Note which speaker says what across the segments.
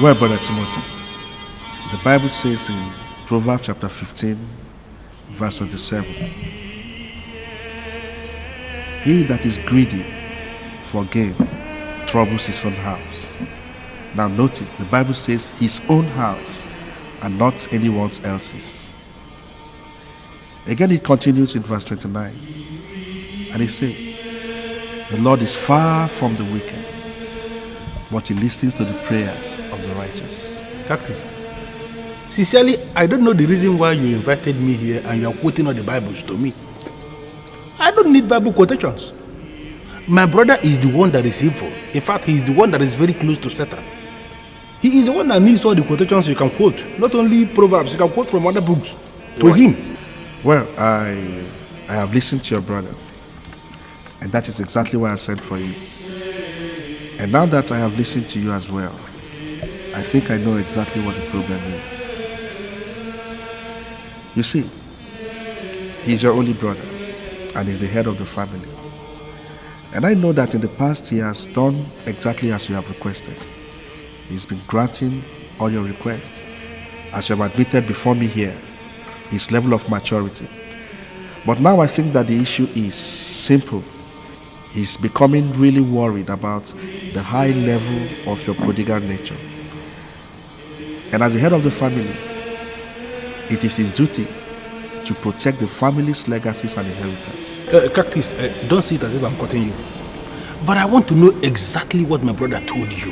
Speaker 1: Well, Brother Timothy, the Bible says in Proverbs chapter 15, verse 27, he that is greedy for gain troubles his own house. Now note it, the Bible says his own house and not anyone else's. Again it continues in verse 29, and it says, the Lord is far from the wicked, but he listens to the prayers of the righteous.
Speaker 2: Cactus, sincerely, I don't know the reason why you invited me here and you are quoting all the Bibles to me. I don't need Bible quotations. My brother is the one that is evil. In fact, he is the one that is very close to Satan. He is the one that needs all the quotations you can quote. Not only Proverbs, you can quote from other books to him.
Speaker 1: Well, I have listened to your brother, and that is exactly why I sent for you. And now that I have listened to you as well, I think I know exactly what the problem is. You see, he's your only brother, and he's the head of the family. And I know that in the past he has done exactly as you have requested. He's been granting all your requests. As you have admitted before me here, his level of maturity. But now I think that the issue is simple. He's becoming really worried about the high level of your prodigal nature. And as the head of the family, it is his duty to protect the family's legacies and inheritance.
Speaker 2: Cactus, don't see it as if I'm cutting you. But I want to know exactly what my brother told you.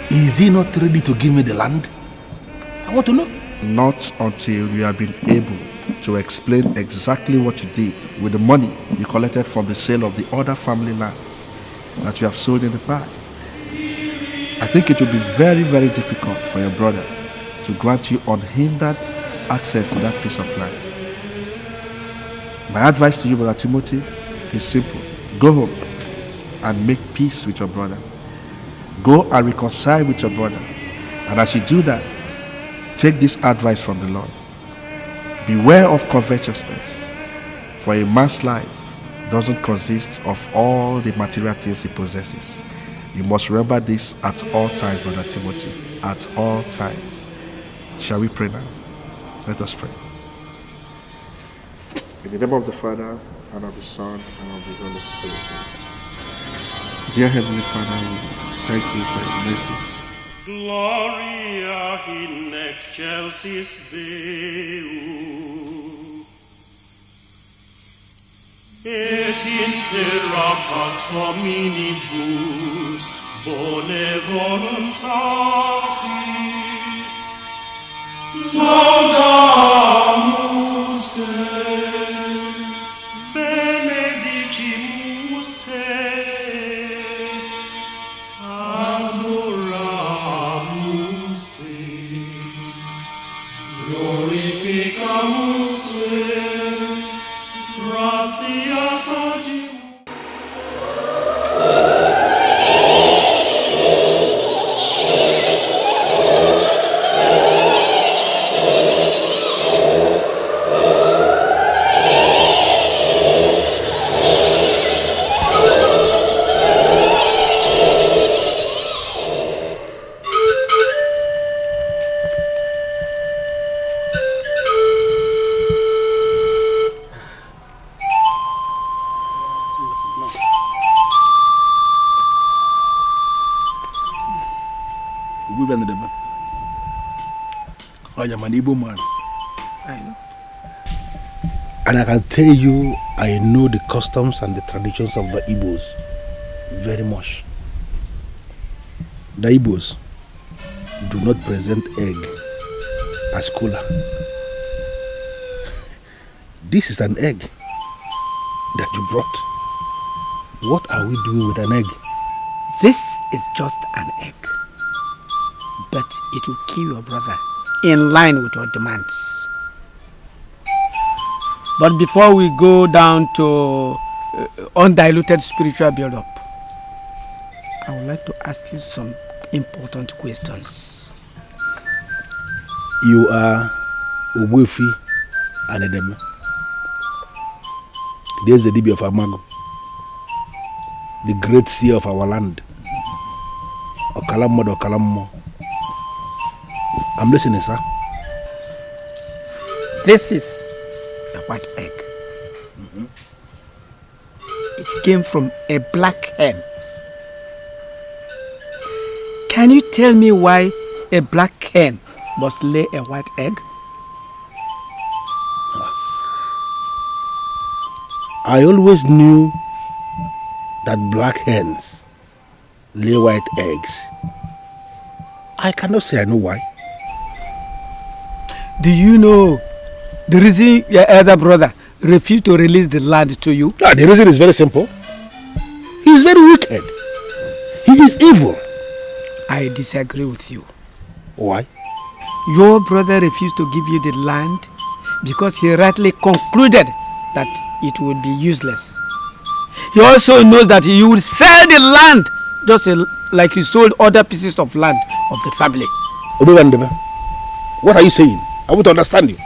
Speaker 2: Is he not ready to give me the land? I want to know.
Speaker 1: Not until you have been able to explain exactly what you did with the money you collected from the sale of the other family lands that you have sold in the past. I think it will be very, very difficult for your brother to grant you unhindered access to that piece of land. My advice to you, Brother Timothy, is simple. Go home and make peace with your brother. Go and reconcile with your brother. And as you do that, take this advice from the Lord. Beware of covetousness, for a man's life doesn't consist of all the material things he possesses. You must remember this at all times, Brother Timothy, at all times. Shall we pray now? Let us pray. In the name of the Father, and of the Son, and of the Holy Spirit. Dear Heavenly Father, we thank you for your mercies.
Speaker 3: Gloria in excelsis Deo, et intera pax hominibus bone voluntatis laudamus Te, benedicimus Te, adoramus Te, glorificamus Te, gratias adimus.
Speaker 2: I am an Igbo man.
Speaker 4: I know.
Speaker 2: And I can tell you, I know the customs and the traditions of the Igbos very much. The Igbos do not present egg as cola. This is an egg that you brought. What are we doing with an egg?
Speaker 4: This is just an egg. But it will kill your brother in line with your demands. But before we go down to undiluted spiritual build-up, I would like to ask you some important questions.
Speaker 2: You are Ogbuefi and Edem. There's the DB of Amago, the great seer of our land. Okalammo. I'm listening, sir.
Speaker 4: This is a white egg. It came from a black hen. Can you tell me why a black hen must lay a white egg?
Speaker 2: I always knew that black hens lay white eggs. I cannot say I know why.
Speaker 4: Do you know the reason your elder brother refused to release the land to you?
Speaker 2: The reason is very simple. He is very wicked. He is evil.
Speaker 4: I disagree with you.
Speaker 2: Why?
Speaker 4: Your brother refused to give you the land because he rightly concluded that it would be useless. He also knows that he would sell the land just like he sold other pieces of land of the family.
Speaker 2: What are you saying? I want to understand you.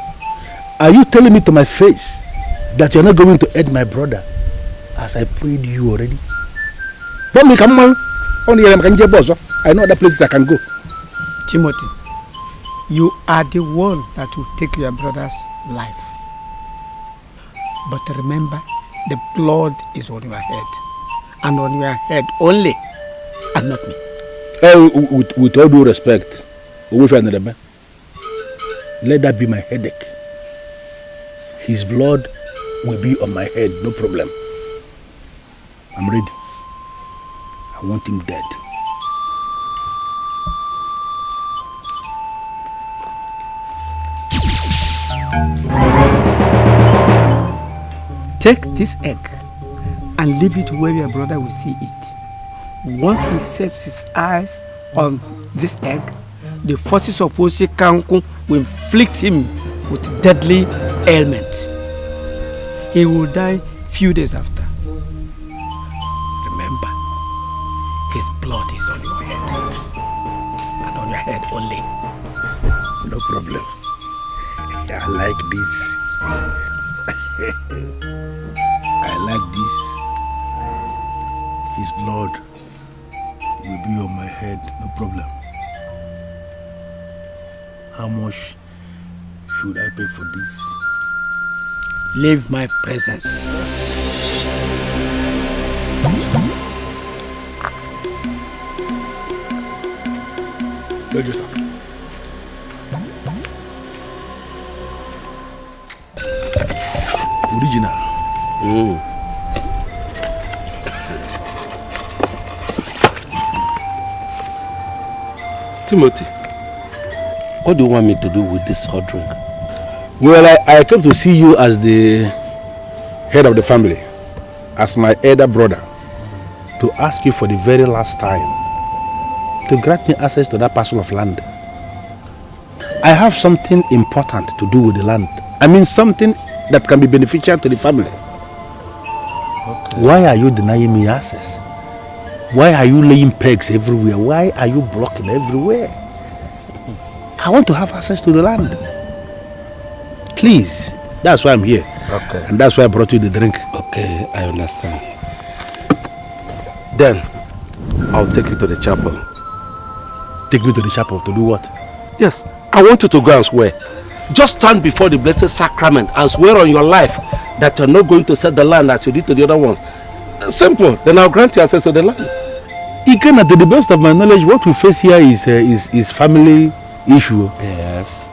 Speaker 2: Are you telling me to my face that you're not going to aid my brother as I prayed you already? Don't make a man. Only I know other places I can go.
Speaker 4: Timothy, you are the one that will take your brother's life. But remember, the blood is on your head. And on your head only, and not me.
Speaker 2: With all due respect, let that be my headache. His blood will be on my head, no problem. I'm ready. I want him dead.
Speaker 4: Take this egg and leave it where your brother will see it. Once he sets his eyes on this egg, the forces of Wazico will inflict him with deadly ailment. He will die few days after. Remember, his blood is on your head, and on your head only.
Speaker 2: No problem. I like this. I like this. His blood will be on my head, no problem. How much should I pay for this?
Speaker 4: Leave my presence.
Speaker 2: Register. Original.
Speaker 5: Timothy, what do you want me to do with this hot drink?
Speaker 2: Well, I came to see you as the head of the family, as my elder brother, to ask you for the very last time to grant me access to that parcel of land. I have something important to do with the land. I mean something that can be beneficial to the family. Okay. Why are you denying me access? Why are you laying pegs everywhere? Why are you blocking everywhere? I want to have access to the land. Please. That's why I'm here.
Speaker 5: Okay.
Speaker 2: And that's why I brought you the drink.
Speaker 5: Okay, I understand. Then, I'll take you to the chapel.
Speaker 2: Take me to the chapel to do what?
Speaker 5: Yes, I want you to go and swear. Just stand before the blessed sacrament and swear on your life that you're not going to sell the land as you did to the other ones. Simple. Then I'll grant you access to the land.
Speaker 2: Again, to the best of my knowledge, what we face here is family issue.
Speaker 5: Yes.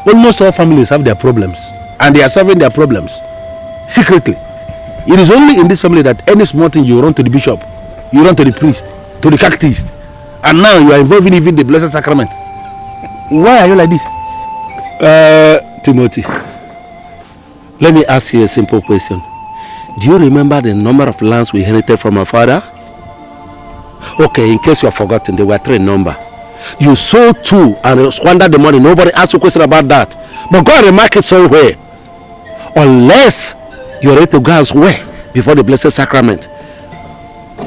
Speaker 2: Almost all families have their problems, and they are solving their problems secretly. It is only in this family that any small thing you run to the bishop, you run to the priest, to the catechist, and now you are involving even the blessed sacrament. Why are you like this?
Speaker 5: Timothy, let me ask you a simple question. Do you remember the number of lands we inherited from our father? Okay, in case you have forgotten, there were 3 in number. You sold 2 and squandered the money. Nobody asked you a question about that. But go and remark it somewhere. Unless you're ready to go and swear before the blessed sacrament.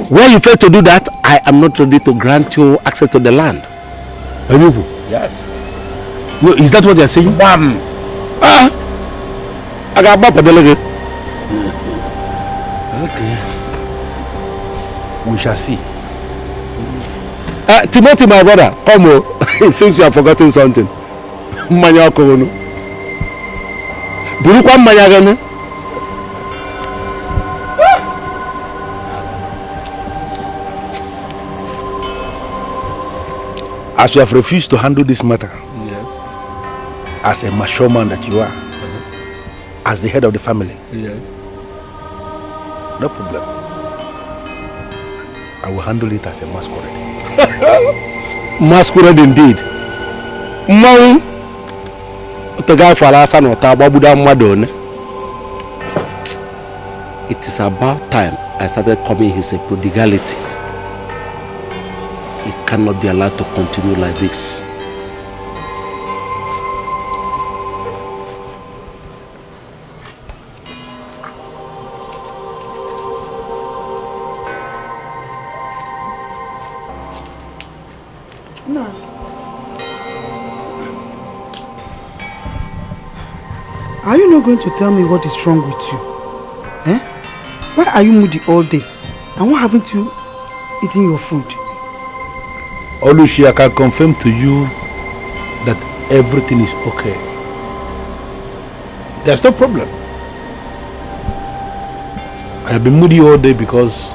Speaker 5: Where you fail to do that, I am not ready to grant you access to the land.
Speaker 2: Ayubu?
Speaker 5: Yes.
Speaker 2: No, is that what you're saying?
Speaker 5: Bam! I got bump at the leg.
Speaker 2: Okay. We shall see.
Speaker 5: Timothy, my brother, come on. It seems you have forgotten something. Mmanya okonu. Burukwa mmanya gane.
Speaker 2: As you have refused to handle this matter,
Speaker 5: Yes.
Speaker 2: as a mature man that you are, as the head of the family,
Speaker 5: Yes.
Speaker 2: no problem. I will handle it as a masquerade.
Speaker 5: Masquerade indeed. Mmang. The guy for us and Otababuda Madone. It is about time I started coming his prodigality. It cannot be allowed to continue like this.
Speaker 6: No. Are you not going to tell me what is wrong with you? Eh? Why are you moody all day? And why haven't you eaten your food?
Speaker 2: Olushi, I can confirm to you that everything is okay. There's no problem. I have been moody all day because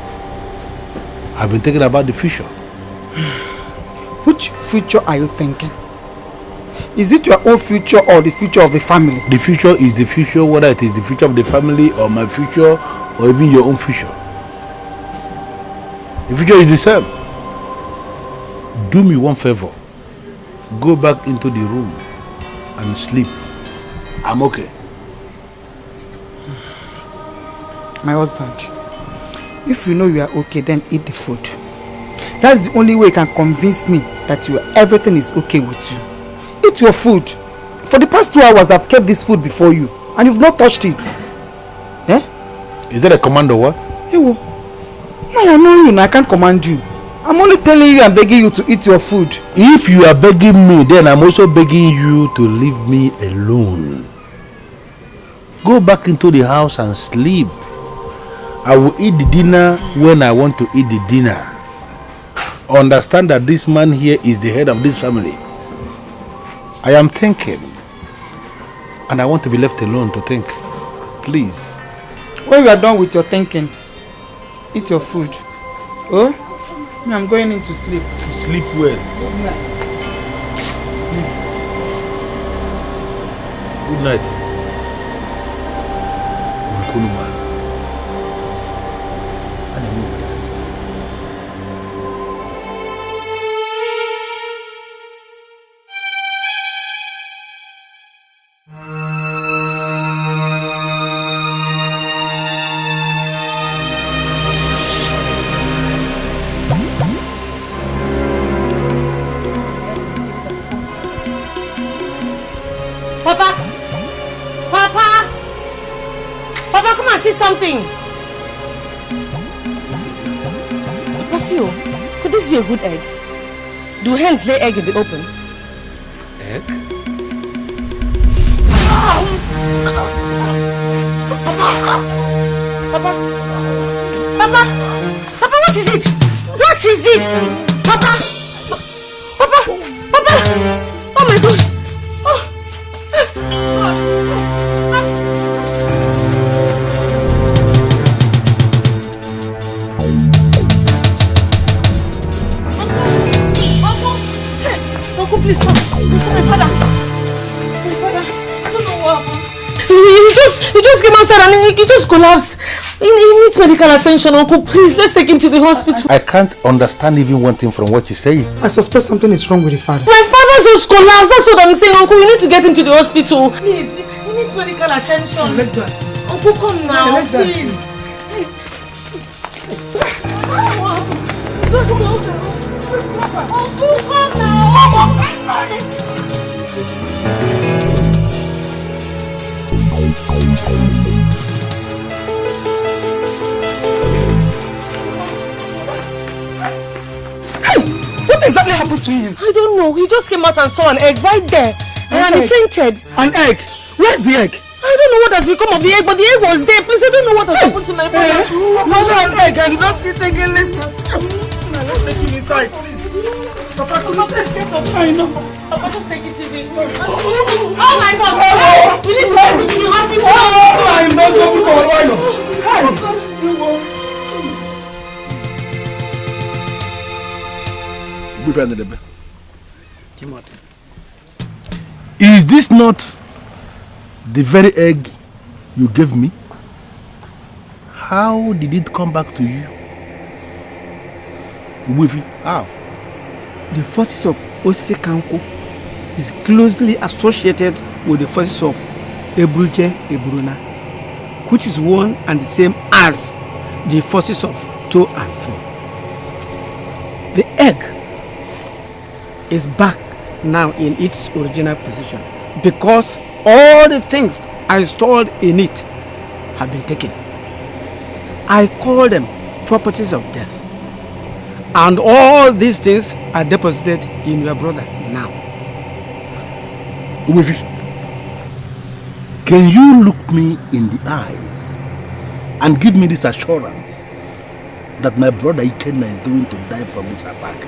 Speaker 2: I've been thinking about the future.
Speaker 6: Which future are you thinking? Is it your own future or the future of the family?
Speaker 2: The future is the future, whether it is the future of the family or my future or even your own future. The future is the same. Do me one favor. Go back into the room and sleep. I'm okay.
Speaker 6: My husband, if you know you are okay, then eat the food. That's the only way you can convince me that everything is okay with you. Eat your food. For the past 2 hours, I've kept this food before you, and you've not touched it. Eh?
Speaker 2: Is that a command or what?
Speaker 6: No, I know you, and I can't command you. I'm only telling you and begging you to eat your food.
Speaker 2: If you are begging me, then I'm also begging you to leave me alone. Go back into the house and sleep. I will eat the dinner when I want to eat the dinner. Understand that this man here is the head of this family. I am thinking, and I want to be left alone to think. Please.
Speaker 6: When you are done with your thinking, eat your food. Oh, I'm going in to sleep.
Speaker 2: Sleep well.
Speaker 6: Good night.
Speaker 2: Good night. Nkuluma.
Speaker 7: Something. Pasio, could this be a good egg? Do hens lay egg in the open?
Speaker 5: Egg? Papa,
Speaker 7: what is it? What is it? Papa, oh my God. Please stop. My father. I don't know what happened. He just came outside and he just collapsed. He needs medical attention, Uncle. Please, let's take him to the hospital.
Speaker 2: I can't understand even one thing from what you say.
Speaker 6: I suspect something is wrong with the father.
Speaker 7: My father just collapsed. That's what I'm saying, Uncle. We need to get him to the hospital. Please, he needs medical attention.
Speaker 6: Let's go.
Speaker 7: Uncle, come now,
Speaker 6: let's
Speaker 7: please. Uncle, come now.
Speaker 6: Hey, what exactly happened to him?
Speaker 7: I don't know. He just came out and saw an egg right there. And he fainted.
Speaker 6: An egg? Where's the egg?
Speaker 7: I don't know what has become of the egg, but the egg was there. Please, I don't know what has happened to my father.
Speaker 6: You saw an egg and you don't see it again. Let's take him inside, please.
Speaker 2: I know.
Speaker 7: Papa, just take it easy. Oh my God! We need to take him to the hospital.
Speaker 2: I'm not going to
Speaker 4: Timothy.
Speaker 2: Is this not the very egg you gave me? How did it come back to you? How?
Speaker 4: The forces of Osikanko is closely associated with the forces of Ebruje Ebruna, which is one and the same as the forces of 2 and 4. The egg is back now in its original position because all the things I stored in it have been taken. I call them properties of death. And all these things are deposited in your brother now.
Speaker 2: Uwakwe, can you look me in the eyes and give me this assurance that my brother Ikenna is going to die from this attack?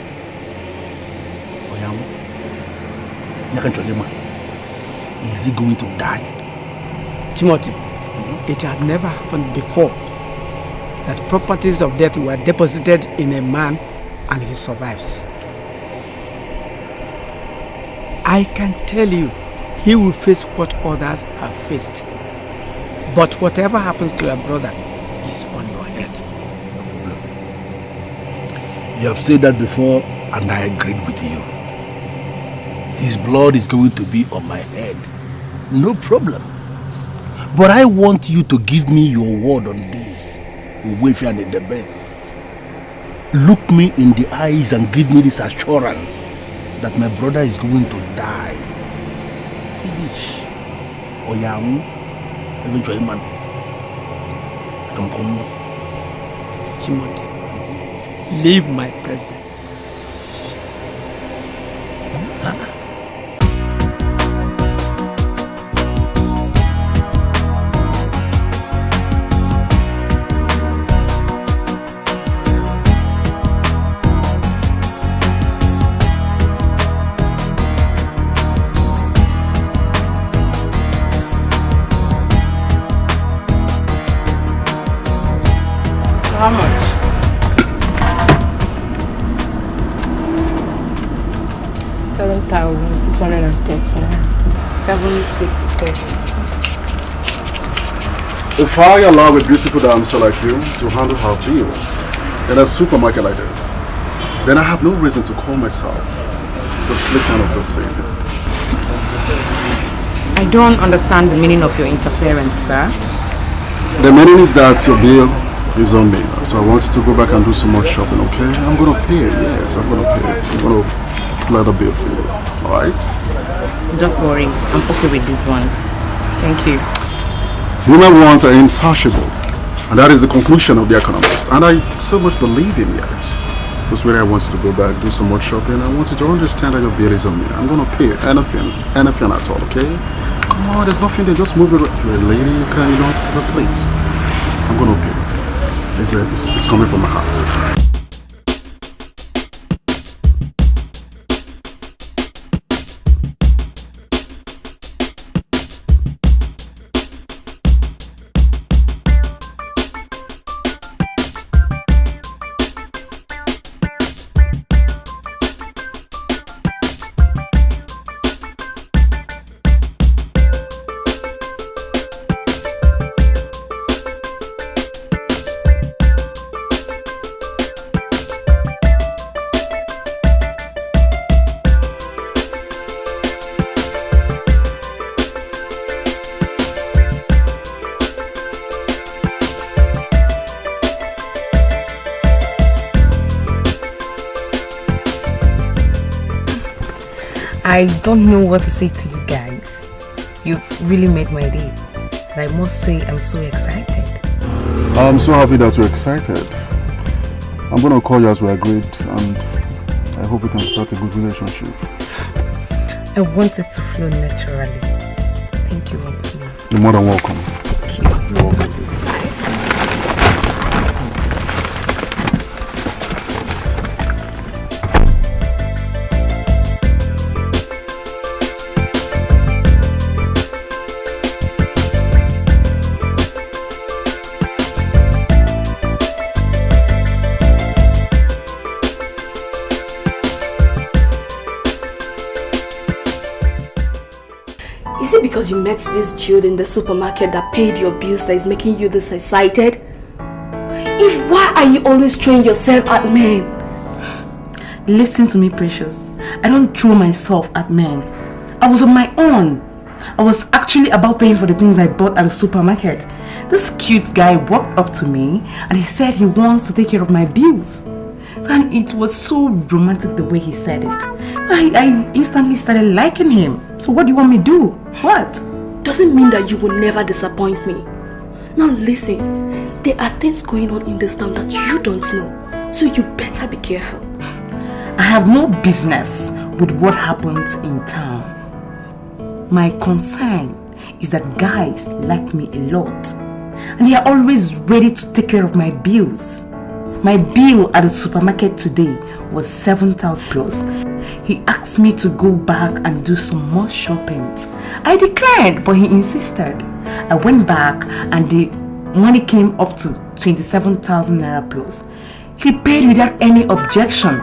Speaker 2: Is he going to die?
Speaker 4: Timothy, it had never happened before that properties of death were deposited in a man and he survives. I can tell you, he will face what others have faced. But whatever happens to your brother is on your head.
Speaker 2: You have said that before and I agreed with you. His blood is going to be on my head. No problem. But I want you to give me your word on this. Uwakwe and in the bed. Look me in the eyes and give me this assurance that my brother is going to die. Finish. Oyamu, eventually man. Don't come.
Speaker 4: Timothy, leave my presence.
Speaker 7: How much? 7,630. 7,630.
Speaker 8: If I allow a beautiful dancer like you to handle her bills in a supermarket like this, then I have no reason to call myself the sleepman of the city.
Speaker 9: I don't understand the meaning of your interference, sir.
Speaker 8: The meaning is that your bill is on me, so I want you to go back and do some more shopping, okay? I'm gonna pay, yes, I'm gonna pay. I'm gonna clear the bill for you, alright?
Speaker 9: Don't worry, I'm okay with these ones. Thank you.
Speaker 8: Human wants are insatiable, and that is the conclusion of the economist, and I so much believe in it. That's where I want you to go back, do some more shopping. I want you to understand that your bill is on me. I'm gonna pay anything at all, okay? Come on, there's nothing there, just move it. You're a lady, you can, please. I'm gonna pay. It's coming from my heart.
Speaker 7: I don't know what to say to you guys. You've really made my day. And I must say I'm so excited.
Speaker 8: I'm so happy that you're excited. I'm going to call you as we agreed, and I hope we can start a good relationship.
Speaker 7: I want it to flow naturally. Thank you once more.
Speaker 8: You're more than welcome.
Speaker 7: Thank you.
Speaker 8: You're welcome.
Speaker 10: because you met this dude in the supermarket that paid your bills that is making you this excited? If why are you always throwing yourself at men?
Speaker 7: Listen to me, Precious. I don't throw myself at men. I was on my own. I was actually about paying for the things I bought at the supermarket. This cute guy walked up to me and he said he wants to take care of my bills. And it was so romantic the way he said it. I instantly started liking him. So what do you want me to do? What?
Speaker 10: Doesn't mean that you will never disappoint me. Now listen, there are things going on in this town that you don't know. So you better be careful.
Speaker 7: I have no business with what happens in town. My concern is that guys like me a lot. And they are always ready to take care of my bills. My bill at the supermarket today was 7,000 plus. He asked me to go back and do some more shopping. I declined, but he insisted. I went back and the money came up to 27,000 naira plus. He paid without any objection.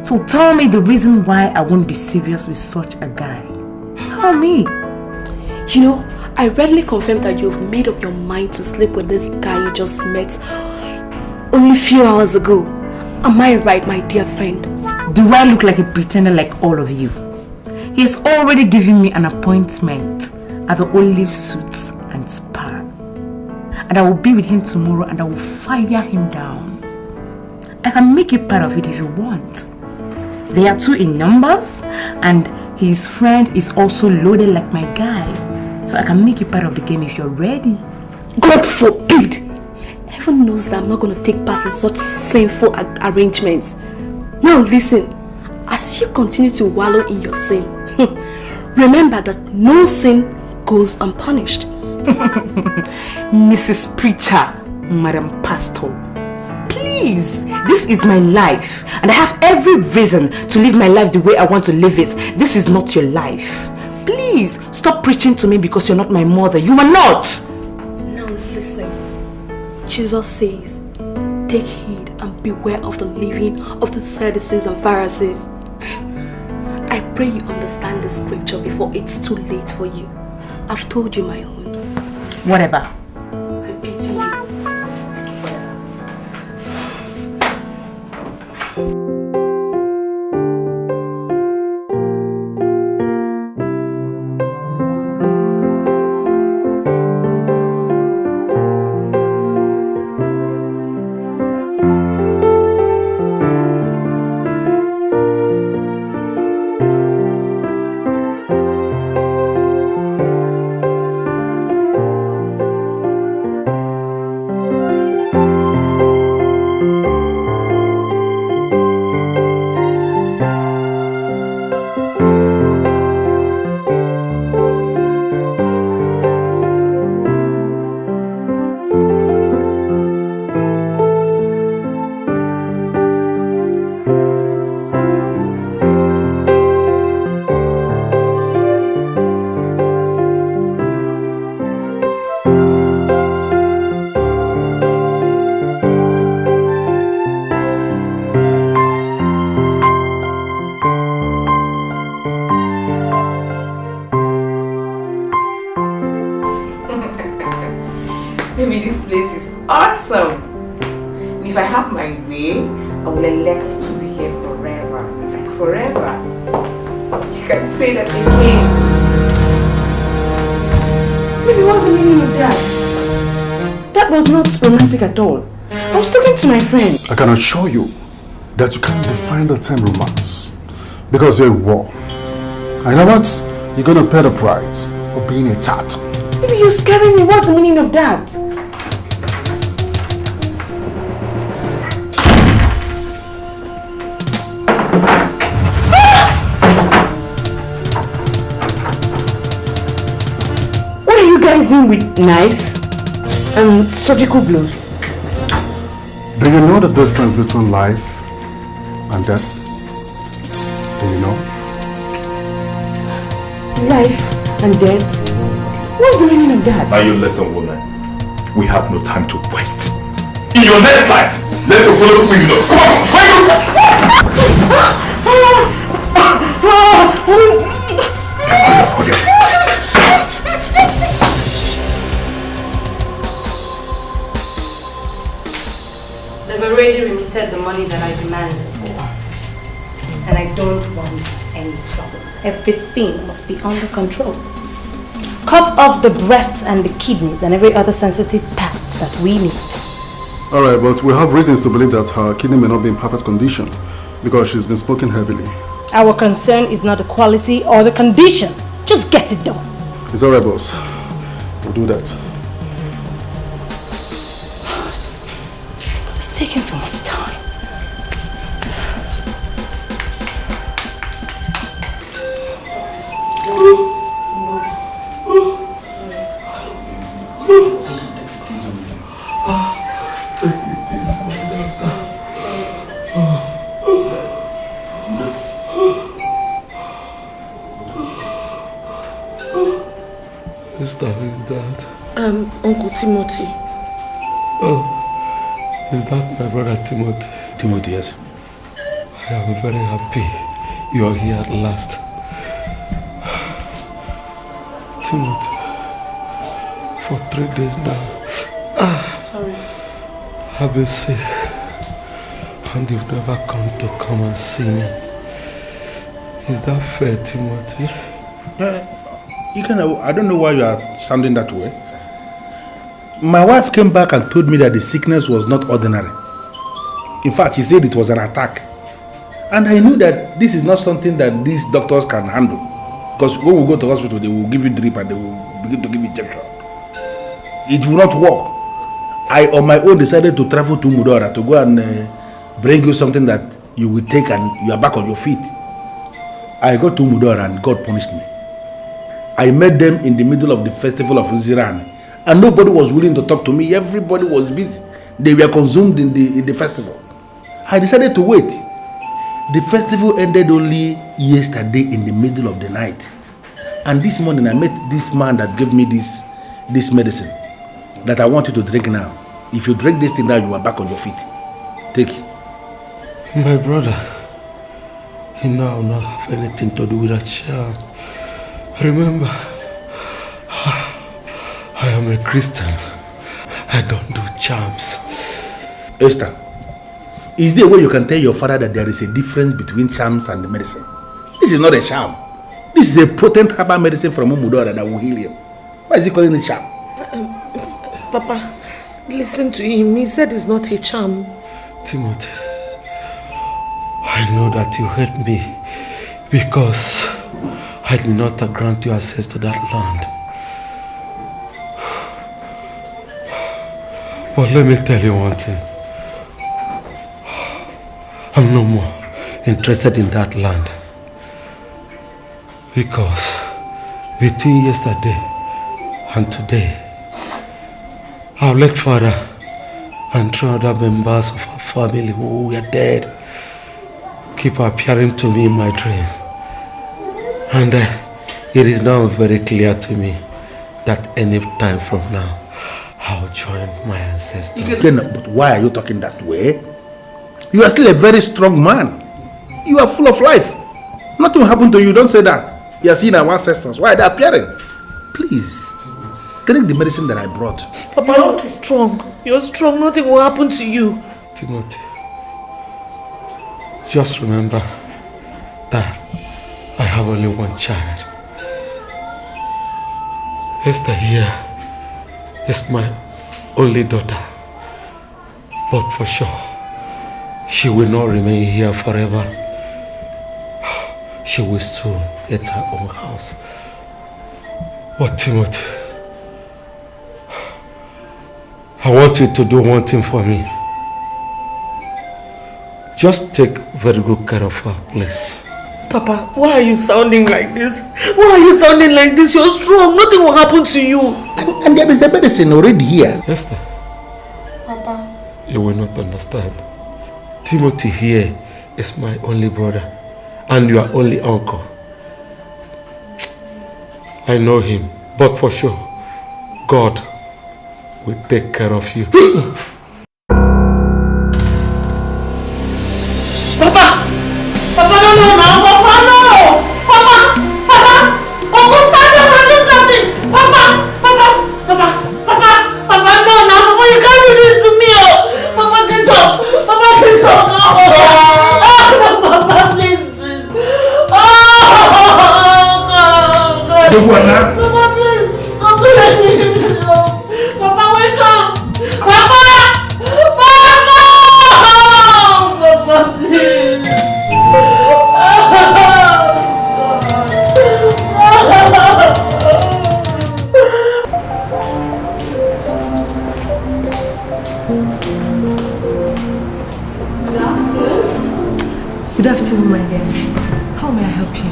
Speaker 7: So tell me the reason why I won't be serious with such a guy. Tell me.
Speaker 10: You know, I readily confirm that you've made up your mind to sleep with this guy you just met only a few hours ago. Am I right, my dear friend?
Speaker 7: Do I look like a pretender like all of you? He has already given me an appointment at the Olive Suits and Spa. And I will be with him tomorrow and I will fire him down. I can make you part of it if you want. They are 2 in numbers and his friend is also loaded like my guy. So I can make you part of the game if you're ready.
Speaker 10: God forbid! Heaven knows that I'm not going to take part in such sinful arrangements. Now listen, as you continue to wallow in your sin, remember that no sin goes unpunished.
Speaker 7: Mrs. Preacher, Madam Pastor, please, this is my life and I have every reason to live my life the way I want to live it. This is not your life. Please, stop preaching to me because you're not my mother. You are not!
Speaker 10: Now listen, Jesus says, take heed and beware of the leaven of the Sadducees and Pharisees. I pray you understand the scripture before it's too late for you. I've told you my own.
Speaker 7: Whatever.
Speaker 10: I pity you.
Speaker 7: Awesome! And if I have my way, I will elect to be here forever. Like forever. You can say that again. Maybe what's the meaning of that? That was not romantic at all. I was talking to my friend.
Speaker 8: I can assure you that you can't define the term romance because you're a war. I know what? You're gonna pay the price for being a tat.
Speaker 7: Maybe you're scaring me. What's the meaning of that? With knives and surgical gloves.
Speaker 8: Do you know the difference between life and death? Do you know?
Speaker 7: Life and death? What's the meaning of that?
Speaker 11: Now you listen, woman. We have no time to waste. In your next life, let the follow me. Come on,
Speaker 7: They've already remitted the money that I demanded for. And I don't want any problems. Everything must be under control. Cut off the breasts and the kidneys and every other sensitive parts that we need.
Speaker 8: Alright, but we have reasons to believe that her kidney may not be in perfect condition because she's been smoking heavily.
Speaker 7: Our concern is not the quality or the condition. Just get it done.
Speaker 8: It's alright, boss. We'll do that.
Speaker 7: It's taking so much time.
Speaker 5: Is that?
Speaker 7: Uncle Timothy.
Speaker 5: Oh, is that my brother Timothy?
Speaker 2: Timothy, yes.
Speaker 5: I am very happy you are here at last. Timothy, for 3 days now.
Speaker 7: Sorry.
Speaker 5: I've been sick and you've never come and see me. Is that fair, Timothy?
Speaker 2: I don't know why you are sounding that way. My wife came back and told me that the sickness was not ordinary. In fact, she said it was an attack. And I knew that this is not something that these doctors can handle. Because when we go to hospital, they will give you drip and they will begin to give you injection. It will not work. I, on my own, decided to travel to Mudora to go and bring you something that you will take and you are back on your feet. I got to Mudora and God punished me. I met them in the middle of the festival of Ziran, and nobody was willing to talk to me. Everybody was busy. They were consumed in the festival. I decided to wait. The festival ended only yesterday in the middle of the night. And this morning I met this man that gave me this medicine that I want you to drink now. If you drink this thing now, you are back on your feet. Take it.
Speaker 5: My brother, he now will not have anything to do with that charm. Remember, I am a Christian. I don't do charms.
Speaker 2: Esther, is there a way you can tell your father that there is a difference between charms and medicine? This is not a charm. This is a potent herbal medicine from Umudora that will heal him. Why is he calling it charm?
Speaker 7: Papa, listen to him. He said it's not a charm.
Speaker 5: Timothy, I know that you hate me because I did not grant you access to that land. But let me tell you one thing. I'm no more interested in that land. Because between yesterday and today, our late father and 3 other members of our family who were dead keep appearing to me in my dream. And it is now very clear to me that any time from now, I'll join my ancestors.
Speaker 2: But why are you talking that way? You are still a very strong man. You are full of life. Nothing will happen to you. Don't say that. You are seeing our ancestors. Why are they appearing? Please, drink the medicine that I brought.
Speaker 7: Papa, you're strong. You're strong. Nothing will happen to you.
Speaker 5: Timothy, just remember that I have only one child. Esther here is my only daughter. But for sure, she will not remain here forever. She will soon get her own house. But Timothy, I want you to do one thing for me. Just take very good care of her, please.
Speaker 7: Papa, why are you sounding like this? Why are you sounding like this? You're strong. Nothing will happen to you.
Speaker 2: And there is a medicine already here.
Speaker 5: Esther,
Speaker 7: Papa,
Speaker 5: you will not understand. Timothy here is my only brother and your only uncle. I know him, but for sure, God will take care of you.
Speaker 7: Papa! Papa, no, Papa, no! Papa! Uncle, stand up and do something! Papa, no, Papa, you can't do this to me, oh! Papa, get up! Good afternoon, my dear. How may I help you?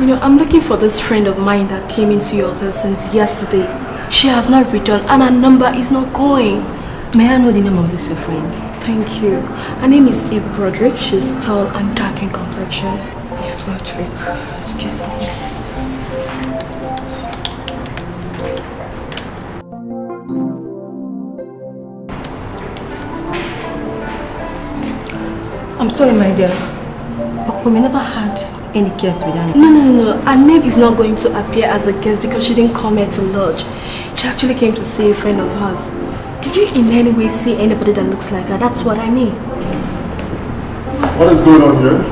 Speaker 10: You know, I'm looking for this friend of mine that came into your hotel since yesterday. She has not returned and her number is not going.
Speaker 7: May I know the name of this your friend?
Speaker 10: Thank you. Her name is Eve Broderick. She's tall and dark in complexion.
Speaker 7: Eve Broderick. Excuse me. I'm sorry, my dear, but we never had any guests with her.
Speaker 10: No. Her name is not going to appear as a guest because she didn't come here to lodge. She actually came to see a friend of hers. Did you in any way see anybody that looks like her? That's what I mean.
Speaker 8: What is going on here?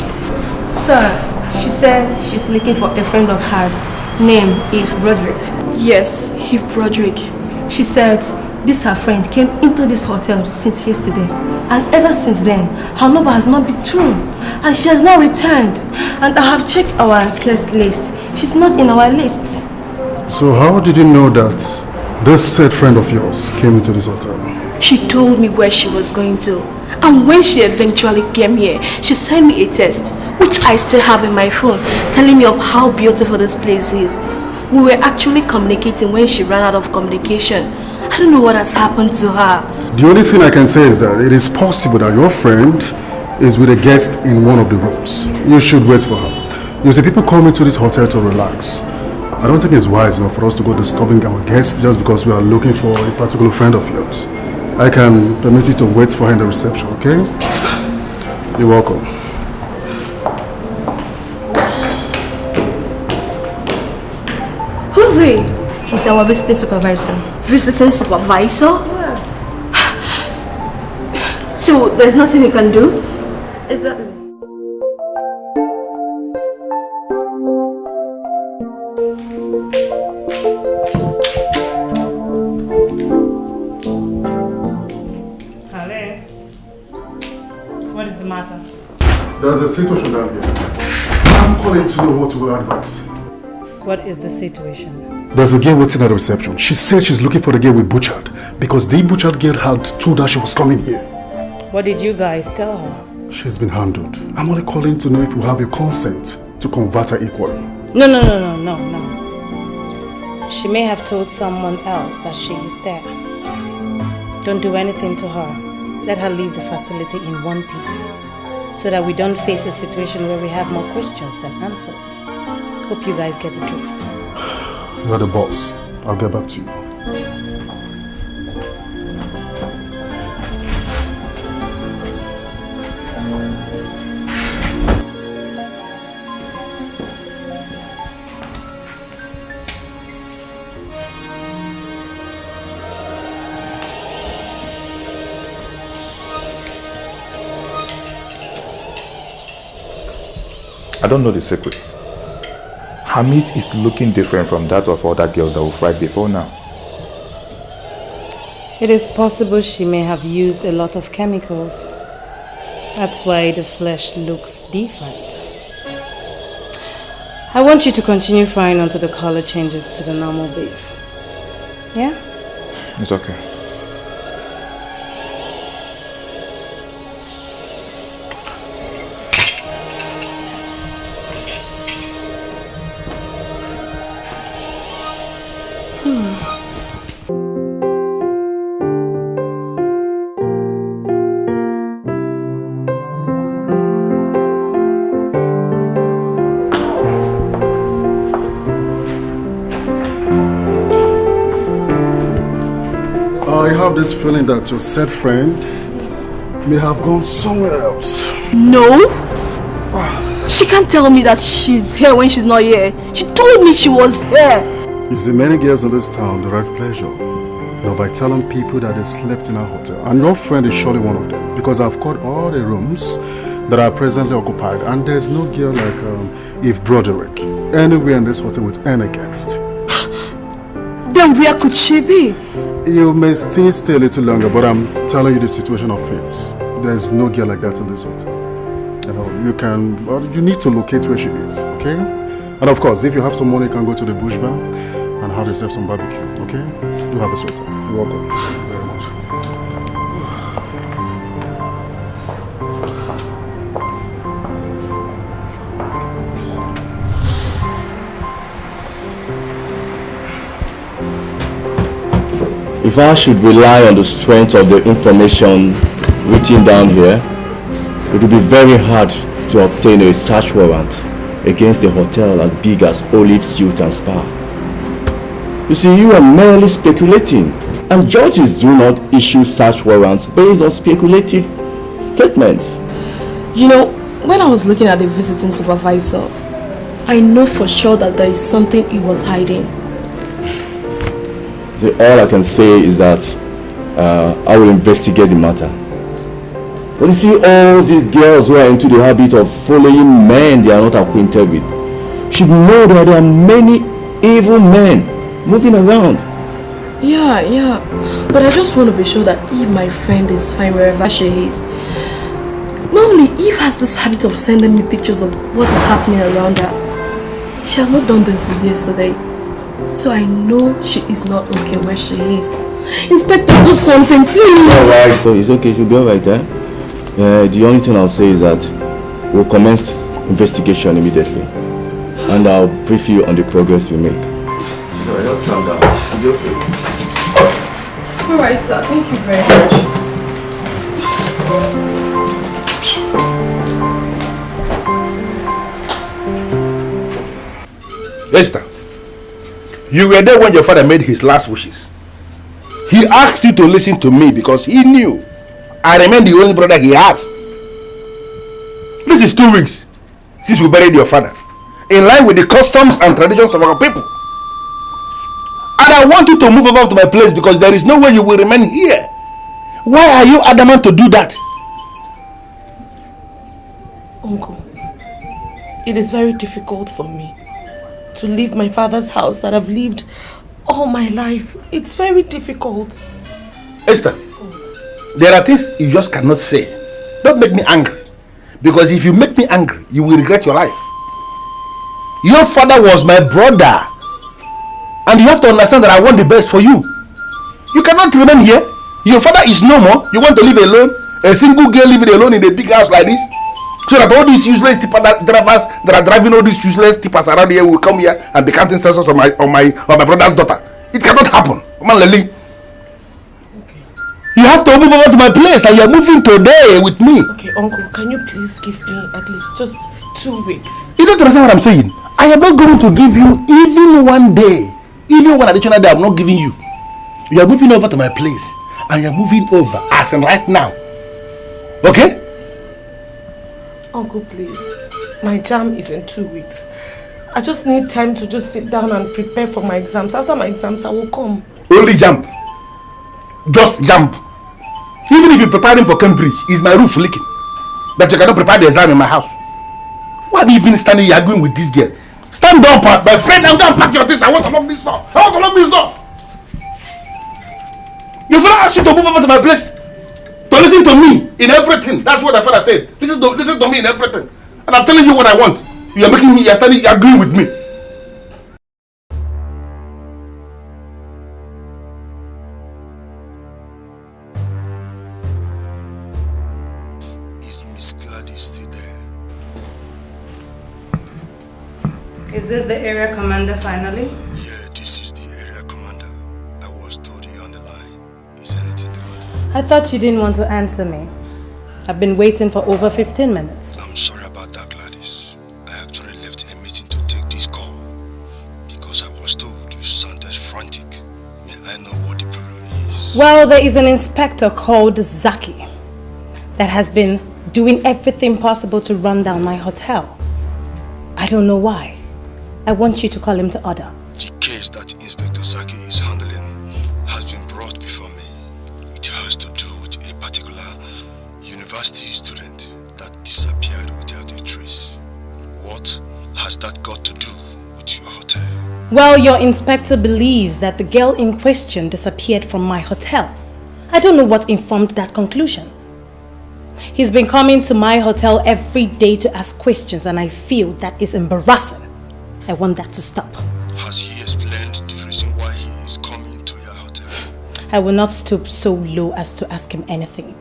Speaker 7: Sir, she said she's looking for a friend of hers. Name Eve Broderick.
Speaker 10: Yes, Eve Broderick.
Speaker 7: She said this her friend came into this hotel since yesterday. And ever since then, her number has not been true. And she has not returned. And I have checked our guest list. She's not in our list.
Speaker 8: So how did you know that this said friend of yours came into this hotel?
Speaker 10: She told me where she was going to. And when she eventually came here, she sent me a text, which I still have in my phone, telling me of how beautiful this place is. We were actually communicating when she ran out of communication. I don't know what has happened to her.
Speaker 8: The only thing I can say is that it is possible that your friend is with a guest in one of the rooms. You should wait for her. You see, people come into this hotel to relax. I don't think it's wise enough for us to go disturbing our guests just because we are looking for a particular friend of yours. I can permit you to wait for her in the reception, okay? You're welcome.
Speaker 10: Who's he?
Speaker 7: He's our visiting supervisor.
Speaker 10: Visiting supervisor? So there's nothing you can do?
Speaker 7: Exactly.
Speaker 9: Hello. What is the matter?
Speaker 8: There's a situation down here. I'm calling to know what to advise.
Speaker 9: What is the situation?
Speaker 8: There's a girl waiting at the reception. She said she's looking for the girl we butchered because the butchered girl had told her she was coming here.
Speaker 9: What did you guys tell her?
Speaker 8: She's been handled. I'm only calling to know if we have your consent to convert her equally.
Speaker 9: No. She may have told someone else that she is there. Don't do anything to her. Let her leave the facility in one piece so that we don't face a situation where we have more questions than answers. Hope you guys get the drift.
Speaker 8: You're the boss. I'll get back to you.
Speaker 11: I don't know the secret. Her meat is looking different from that of other girls that we fried before now.
Speaker 9: It is possible she may have used a lot of chemicals. That's why the flesh looks different. I want you to continue frying until the color changes to the normal beef. Yeah?
Speaker 11: It's okay.
Speaker 8: I have this feeling that your said friend may have gone somewhere else.
Speaker 10: No. She can't tell me that she's here when she's not here. She told me she was here.
Speaker 8: You see, many girls in this town derive pleasure, by telling people that they slept in our hotel. And your friend is surely one of them, because I've called all the rooms that are presently occupied, and there's no girl like Eve Broderick anywhere in this hotel with any guest.
Speaker 10: Then where could she be?
Speaker 8: You may still stay a little longer, but I'm telling you the situation of things. There's no girl like that in this hotel. You need to locate where she is, okay? And of course, if you have some money, you can go to the bush bar and have yourself some barbecue, okay? Do have a sweater. You're welcome. Very much.
Speaker 12: VAR should rely on the strength of the information written down here, it will be very hard to obtain a search warrant against a hotel as big as Olive Suite and Spa. You see, you are merely speculating, and judges do not issue search warrants based on speculative statements.
Speaker 10: You know, when I was looking at the visiting supervisor, I know for sure that there is something he was hiding.
Speaker 12: All I can say is that I will investigate the matter. But you see, all these girls who are into the habit of following men they are not acquainted with should know that there are many evil men moving around.
Speaker 10: Yeah. But I just want to be sure that Eve, my friend, is fine wherever she is. Normally, Eve has this habit of sending me pictures of what is happening around her. She has not done this since yesterday. So I know she is not okay where she is. Inspector, do something, please.
Speaker 12: Alright, so it's okay, she'll be alright, eh? The only thing I'll say is that we'll commence investigation immediately. And I'll brief you on the progress we make. Alright, just calm down. It'll be okay.
Speaker 10: Alright, sir. Thank you very much.
Speaker 2: Esther, you were there when your father made his last wishes. He asked you to listen to me because he knew I remain the only brother he has. This is 2 weeks since we buried your father, in line with the customs and traditions of our people. And I want you to move over to my place because there is no way you will remain here. Why are you adamant to do that?
Speaker 7: Uncle, it is very difficult for me to leave my father's house that I've lived all my life. It's very difficult.
Speaker 2: Esther, there are things you just cannot say. Don't make me angry. Because if you make me angry, you will regret your life. Your father was my brother. And you have to understand that I want the best for you. You cannot remain here. Your father is no more. You want to live alone? A single girl living alone in a big house like this? So that all these useless tipper drivers that are driving all these useless tippers around here will come here and be counting census on my brother's daughter. It cannot happen. Okay. You have to move over to my place and you're moving today with me.
Speaker 7: Okay, Uncle, can you please give me at least just 2 weeks?
Speaker 2: You don't understand what I'm saying? I am not going to give you even 1 day. Even one additional day I'm not giving you. You are moving over to my place. And you're moving over as in right now. Okay?
Speaker 7: Uncle, please. My jam is in 2 weeks. I just need time to just sit down and prepare for my exams. After my exams, I will come.
Speaker 2: Only jump. Just jump. Even if you're preparing for Cambridge, is my roof leaking? That you cannot prepare the exam in my house. Why are you even standing here arguing with this girl? Stand up, my friend. I'm going to pack your things. I want to lock this door. I want to lock this door. Your father asked you to move over to my place. To listen to me in everything. That's what my father said. Listen to me in everything. And I'm telling you what I want. You're making me, you're standing, you're agreeing with me.
Speaker 13: Is Miss Gladys still there?
Speaker 9: Is this the area commander finally?
Speaker 13: Yeah, this is the area commander. I was told you're on the line. Is anything the matter?
Speaker 9: I thought you didn't want to answer me. I've been waiting for over 15 minutes.
Speaker 13: I'm sorry about that, Gladys. I actually left a meeting to take this call because I was told you sounded frantic. May I know what the problem is?
Speaker 9: Well, there is an inspector called Zaki that has been doing everything possible to run down my hotel. I don't know why. I want you to call him to order.
Speaker 13: The case that Inspector Zaki is handling has been brought before me. It has to do with a particular university student that disappeared without a trace. What has that got to do with your hotel?
Speaker 9: Well, your inspector believes that the girl in question disappeared from my hotel. I don't know what informed that conclusion. He's been coming to my hotel every day to ask questions and I feel that is embarrassing. I want that to stop.
Speaker 13: Has he explained the reason why he is coming to your hotel?
Speaker 9: I will not stoop so low as to ask him anything.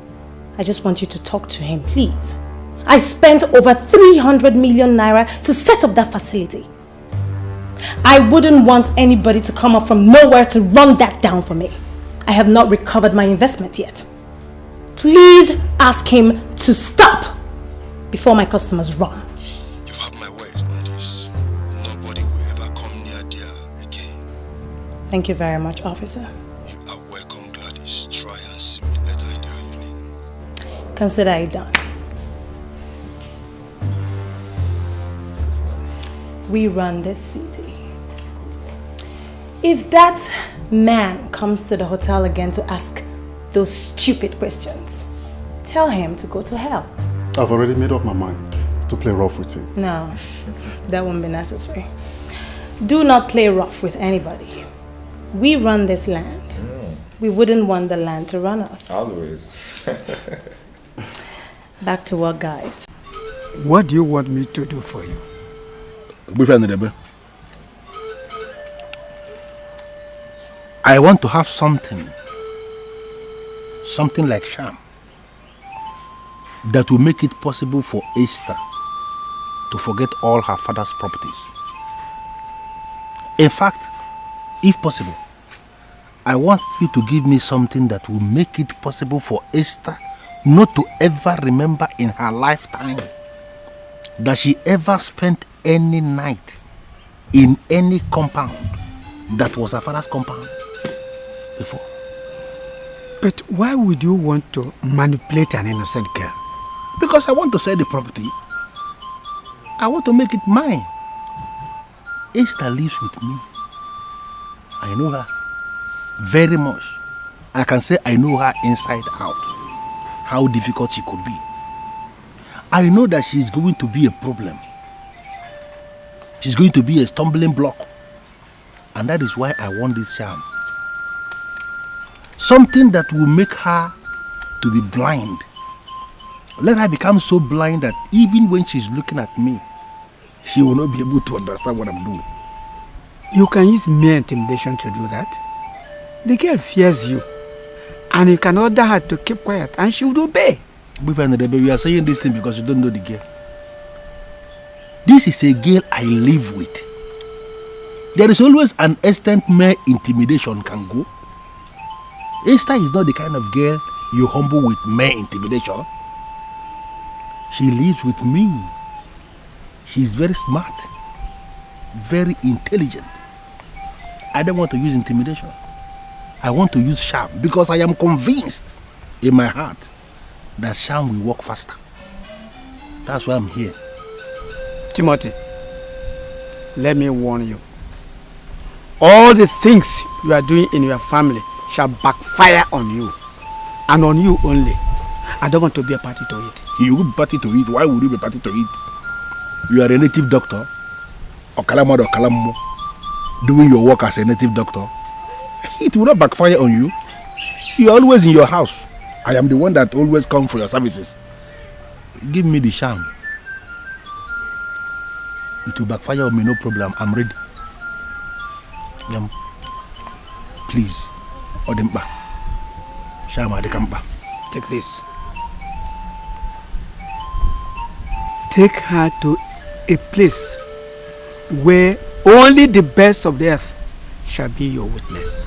Speaker 9: I just want you to talk to him, please. I spent over 300 million naira to set up that facility. I wouldn't want anybody to come up from nowhere to run that down for me. I have not recovered my investment yet. Please ask him to stop before my customers run.
Speaker 13: You have my word on this. Nobody will ever come near there again.
Speaker 9: Thank you very much, officer.
Speaker 13: You are welcome, Gladys. Try and see me later in the evening.
Speaker 9: Consider it done. We run this city. If that man comes to the hotel again to ask those stupid questions, tell him to go to hell.
Speaker 8: I've already made up my mind to play rough with him.
Speaker 9: No, that won't be necessary. Do not play rough with anybody. We run this land. We wouldn't want the land to run us.
Speaker 11: Always.
Speaker 9: Back to work, guys.
Speaker 4: What do you want me to do for you?
Speaker 2: I want to have something like sham, that will make it possible for Esther to forget all her father's properties. In fact, if possible, I want you to give me something that will make it possible for Esther not to ever remember in her lifetime that she ever spent any night in any compound that was her father's compound before.
Speaker 4: But why would you want to manipulate an innocent girl?
Speaker 2: Because I want to sell the property. I want to make it mine. Esther lives with me. I know her very much. I can say I know her inside out. How difficult she could be. I know that she's going to be a problem. She's going to be a stumbling block. And that is why I want this charm. Something that will make her to be blind. Let her become so blind that even when she's looking at me, she will not be able to understand what I'm doing.
Speaker 4: You can use mere intimidation to do that. The girl fears you. And you can order her to keep quiet and she would obey.
Speaker 2: We are saying this thing because you don't know the girl. This is a girl I live with. There is always an extent mere intimidation can go. Esther is not the kind of girl you humble with mere intimidation. She lives with me. She's very smart, very intelligent. I don't want to use intimidation. I want to use charm because I am convinced in my heart that charm will work faster. That's why I'm here.
Speaker 4: Timothy, let me warn you. All the things you are doing in your family shall backfire on you. And on you only. I don't want to be a party to it.
Speaker 2: You would be party to it. Why would you be party to it? You are a native doctor. Or doing your work as a native doctor. It will not backfire on you. You are always in your house. I am the one that always comes for your services. Give me the charm. It will backfire on me, no problem. I'm ready. Please. Odemba. Shama Adekamba.
Speaker 4: Take this. Take her to a place where only the best of the earth shall be your witness.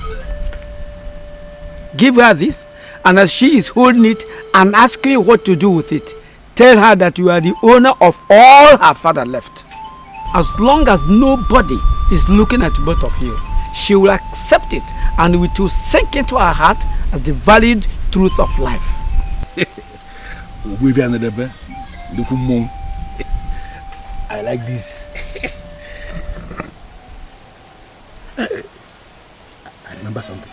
Speaker 4: Give her this, and as she is holding it and asking you what to do with it, tell her that you are the owner of all her father left. As long as nobody is looking at both of you, she will accept it and it will sink into her heart as the valid truth of life.
Speaker 2: I like this. I remember something.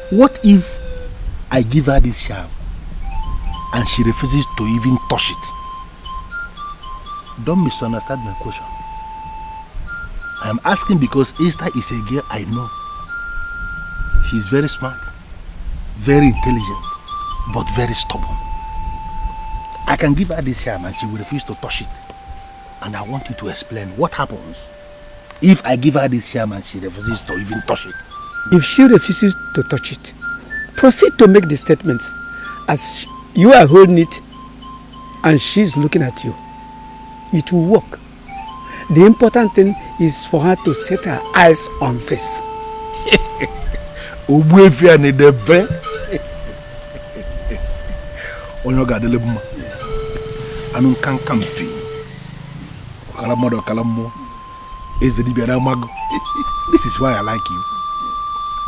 Speaker 2: What if I give her this charm and she refuses to even touch it? Don't misunderstand my question. I am asking because Esther is a girl I know. She is very smart, very intelligent, but very stubborn. I can give her this charm and she will refuse to touch it. And I want you to explain what happens if I give her this charm and she refuses to even touch it.
Speaker 4: If she refuses to touch it, proceed to make the statements as you are holding it and she's looking at you. It will work. The important thing is for her to set her eyes on this.
Speaker 2: Ubuefia ni debe. Onyoga delebuma. Anu kankampi. Kalamodo kalamo. Is the Dibiana Mago. This is why I like you.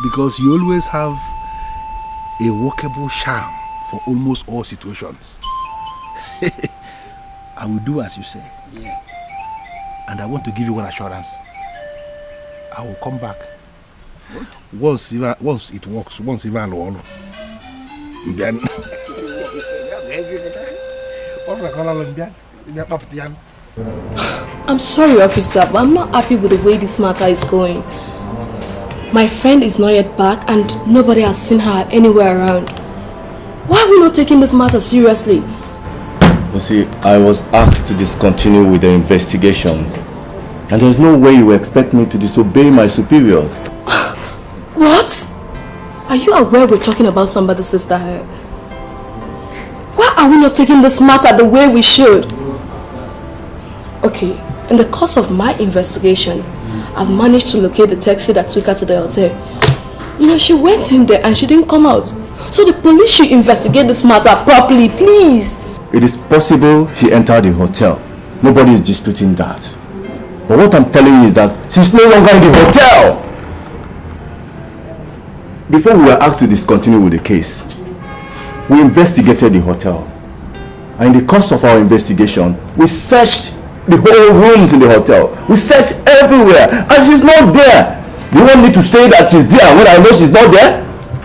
Speaker 2: Because you always have a workable charm for almost all situations. I will do as you say. Yeah. And I want to give you one assurance. I will come back. What? Once it works, once even alone. Then
Speaker 10: I'm sorry, officer, but I'm not happy with the way this matter is going. My friend is not yet back and nobody has seen her anywhere around. Why are we not taking this matter seriously?
Speaker 12: You see, I was asked to discontinue with the investigation. And there's no way you expect me to disobey my superiors.
Speaker 10: What? Are you aware we're talking about somebody's sister here? Why are we not taking this matter the way we should? Okay, in the course of my investigation, I've managed to locate the taxi that took her to the hotel. You know, she went in there and she didn't come out. So the police should investigate this matter properly, please.
Speaker 12: It is possible she entered the hotel. Nobody is disputing that. But what I'm telling you is that she's no longer in the hotel. Before we were asked to discontinue with the case, we investigated the hotel. And in the course of our investigation, we searched the whole rooms in the hotel. We searched everywhere and she's not there. Do you want me to say that she's there when I know she's not there?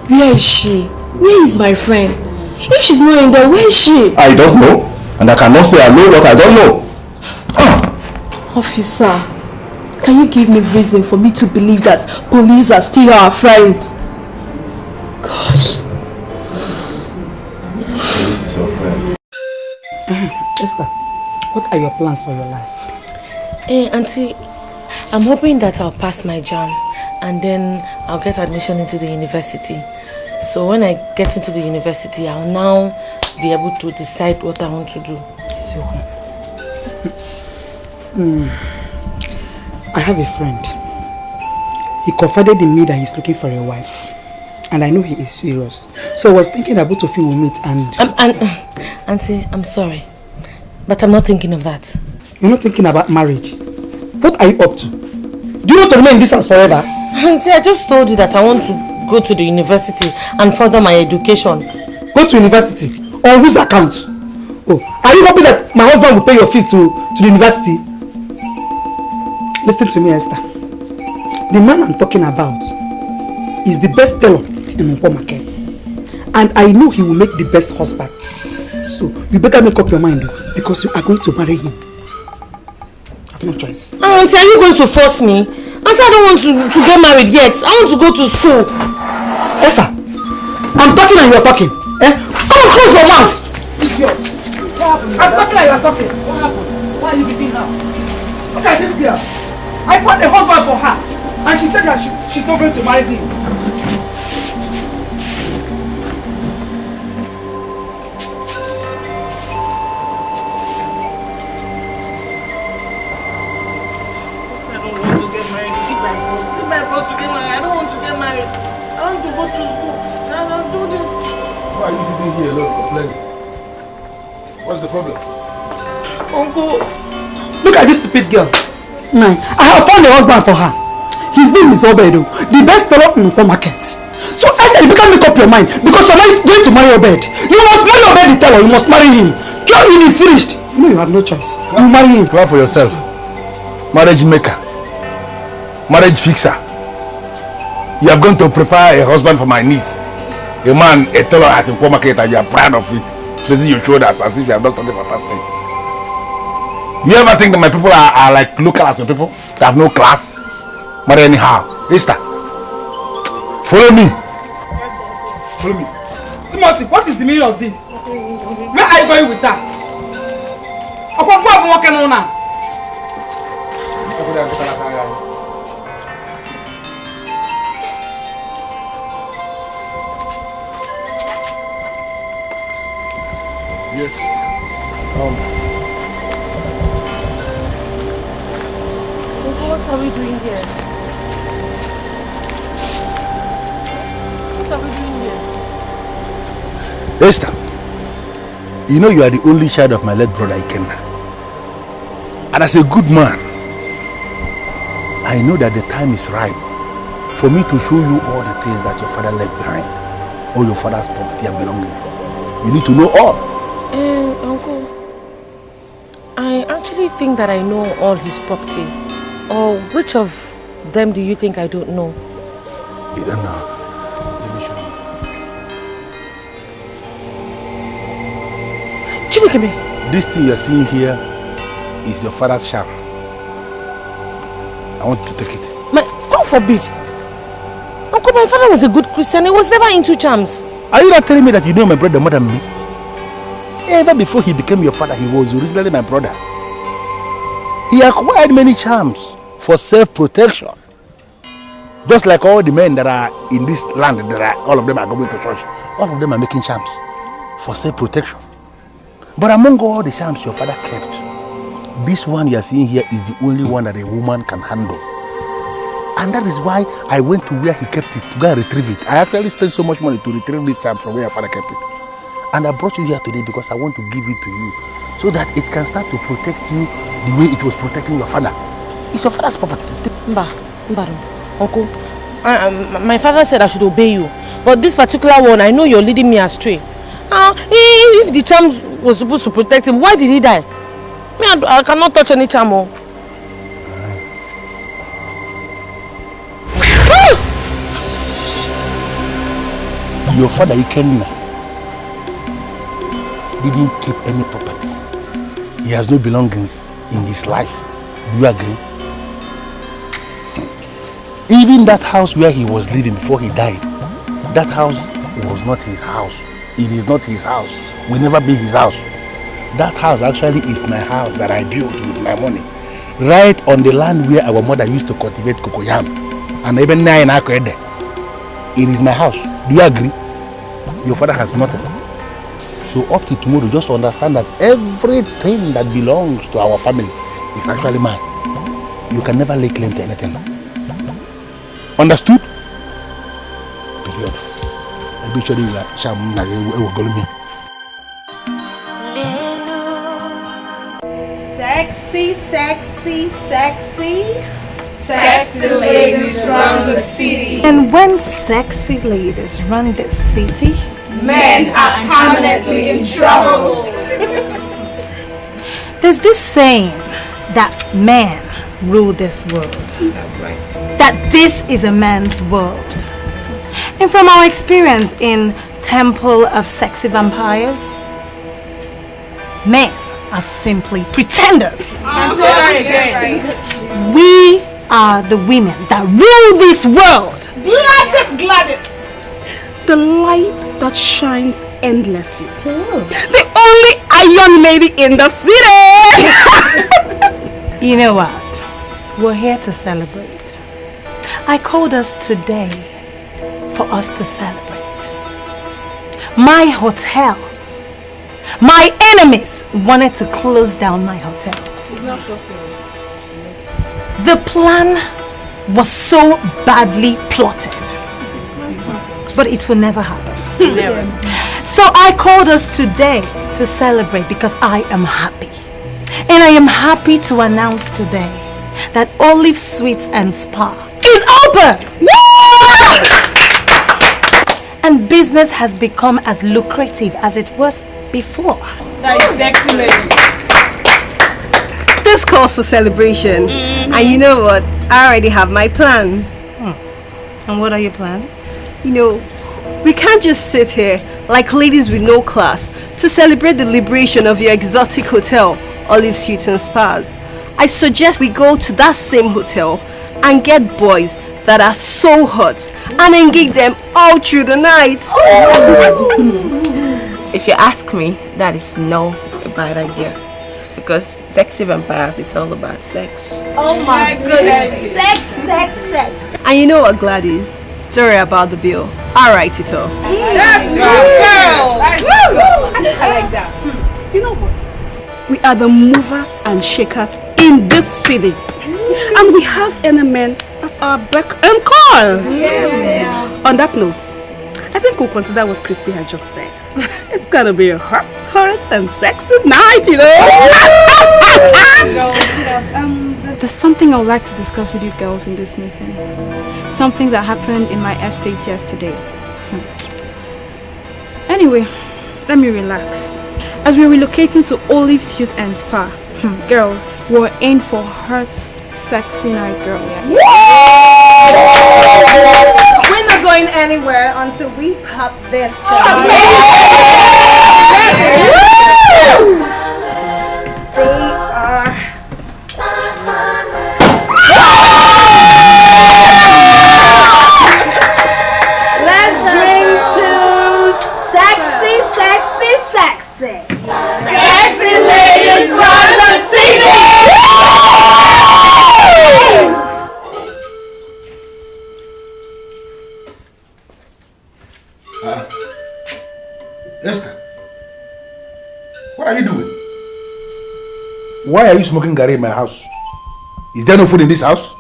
Speaker 10: Where is she? Where is my friend? If she's not in there, where is she?
Speaker 12: I don't know. And I cannot say I know what I don't know.
Speaker 10: Officer, can you give me reason for me to believe that police are still our friends? Gosh.
Speaker 12: This is your friend.
Speaker 6: Esther, what are your plans for your life?
Speaker 7: Hey, Auntie, I'm hoping that I'll pass my JAM and then I'll get admission into the university. So when I get into the university, I'll now be able to decide what I want to do.
Speaker 6: I have a friend. He confided in me that he's looking for a wife. And I know he is serious. So I was thinking that both of you will meet and...
Speaker 7: Auntie, I'm sorry. But I'm not thinking of that.
Speaker 6: You're not thinking about marriage? What are you up to? Do you want to remain in this house forever?
Speaker 7: Auntie, I just told you that I want to go to the university and further my education.
Speaker 6: Go to university? On whose account? Oh, are you hoping that my husband will pay your fees to the university? Listen to me, Esther. The man I'm talking about is the best teller in Mpo market. And I know he will make the best husband. So you better make up your mind because you are going to marry him. I have no choice.
Speaker 7: Auntie, are you going to force me? Auntie, I don't want to get married yet. I want to go to school.
Speaker 6: Esther, I'm talking and you're talking. Eh? Come on, close your mouth! Idiot. I'm talking and you're talking. What happened? Why are you beating her? Look at this girl. I found a husband for her. And she said that she's not going to marry him.
Speaker 2: Here, look, complain. What's the problem?
Speaker 6: Uncle, look at this stupid girl. No, I have found a husband for her. His name is Obedo, the best seller in the market. So Esther, you better make up your mind because you're not going to marry Obed. You must marry Obed the teller. You must marry him. Your in is finished. You know you have no choice. You marry him.
Speaker 2: Clap for yourself. Marriage maker. Marriage fixer. You have gone to prepare a husband for my niece. A man, a teller at the market, and you are proud of it. Raising your shoulders as if you have done something fantastic. You ever think that my people are like local as your people? They have no class? Marry anyhow. Esther, follow me. Follow me.
Speaker 6: Timothy, what is the meaning of this? Where are you going with her?
Speaker 2: Yes.
Speaker 7: What are we doing here? What are we doing here?
Speaker 2: Esther, you know you are the only child of my late brother Ikenna. And as a good man, I know that the time is ripe for me to show you all the things that your father left behind. All your father's property and belongings. You need to know all.
Speaker 7: Uncle, I actually think that I know all his property. Or which of them do you think I don't know?
Speaker 2: You don't know. Let me show you.
Speaker 7: Chinekeme.
Speaker 2: This thing you're seeing here is your father's sham. I want you to take it.
Speaker 7: God forbid. Uncle, my father was a good Christian. He was never into charms.
Speaker 2: Are you not telling me that you know my brother more than me? Even before he became your father, he was originally my brother. He acquired many charms for self-protection. Just like all the men that are in this land, all of them are going to church. All of them are making charms for self-protection. But among all the charms your father kept, this one you are seeing here is the only one that a woman can handle. And that is why I went to where he kept it to go and retrieve it. I actually spent so much money to retrieve this charm from where your father kept it. And I brought you here today because I want to give it to you so that it can start to protect you the way it was protecting your father. It's your father's property.
Speaker 7: Uncle, my father said I should obey you. But this particular one, I know you're leading me astray. If the charm was supposed to protect him, why did he die? Me, I cannot touch any charm.
Speaker 2: Your father, Ikenna, didn't keep any property. He has no belongings in his life. Do you agree? Even that house where he was living before he died, that house was not his house. It is not his house. Will never be his house. That house actually is my house that I built with my money. Right on the land where our mother used to cultivate cocoyam. And even now in Okoye. It is my house. Do you agree? Your father has nothing. So up to tomorrow, just understand that everything that belongs to our family is actually mine. You can never lay claim to anything. Understood? Period. I be sure you are
Speaker 14: Sexy, sexy, sexy.
Speaker 3: Sexy ladies run the city.
Speaker 14: And when sexy ladies run the city,
Speaker 3: Men are permanently in trouble.
Speaker 14: There's this saying that men rule this world. That this is a man's world. And from our experience in Temple of Sexy Vampires, men are simply pretenders.
Speaker 3: I'm sorry again.
Speaker 14: We are the women that rule this world.
Speaker 3: Gladys.
Speaker 10: The light that shines endlessly. The only iron lady in the city.
Speaker 14: You know what? We're here to celebrate. I called us today for us to celebrate. My hotel. My enemies wanted to close down my hotel.
Speaker 7: It's not possible.
Speaker 14: The plan was so badly plotted. But it will never happen.
Speaker 7: Never.
Speaker 14: So I called us today to celebrate because I am happy. And I am happy to announce today that Olive Sweets and Spa is open! And business has become as lucrative as it was before.
Speaker 7: That is sexy ladies.
Speaker 15: This calls for celebration. And you know what? I already have my plans.
Speaker 14: And what are your plans?
Speaker 15: You know, we can't just sit here like ladies with no class to celebrate the liberation of your exotic hotel, Olive Suites and Spas. I suggest we go to that same hotel and get boys that are so hot and engage them all through the night.
Speaker 16: If you ask me, that is no a bad idea. Because Sexy Vampires is all about sex.
Speaker 15: Oh my goodness. Sex, sex, sex. And you know what, Gladys? Don't worry about the bill. I'll write it off.
Speaker 3: That's my girl.
Speaker 10: I like that. You know what? We are the movers and shakers in this city. And we have any men at our beck and call.
Speaker 15: Yeah, man.
Speaker 10: On that note,
Speaker 7: I think we'll consider what Christy had just said. It's gonna be a hot and sexy night, you know?
Speaker 10: There's something I would like to discuss with you girls in this meeting. Something that happened in my estate yesterday. Anyway, let me relax. As we're relocating to Olive's Youth and Spa, girls, we're in for hot, sexy night, girls.
Speaker 14: We're not going anywhere until we pop this child. They are... Let's drink to sexy, sexy, sexy. Sexy ladies run the city!
Speaker 2: Esther, what are you doing? Why are you smoking Gary in my house? Is there no food in this house?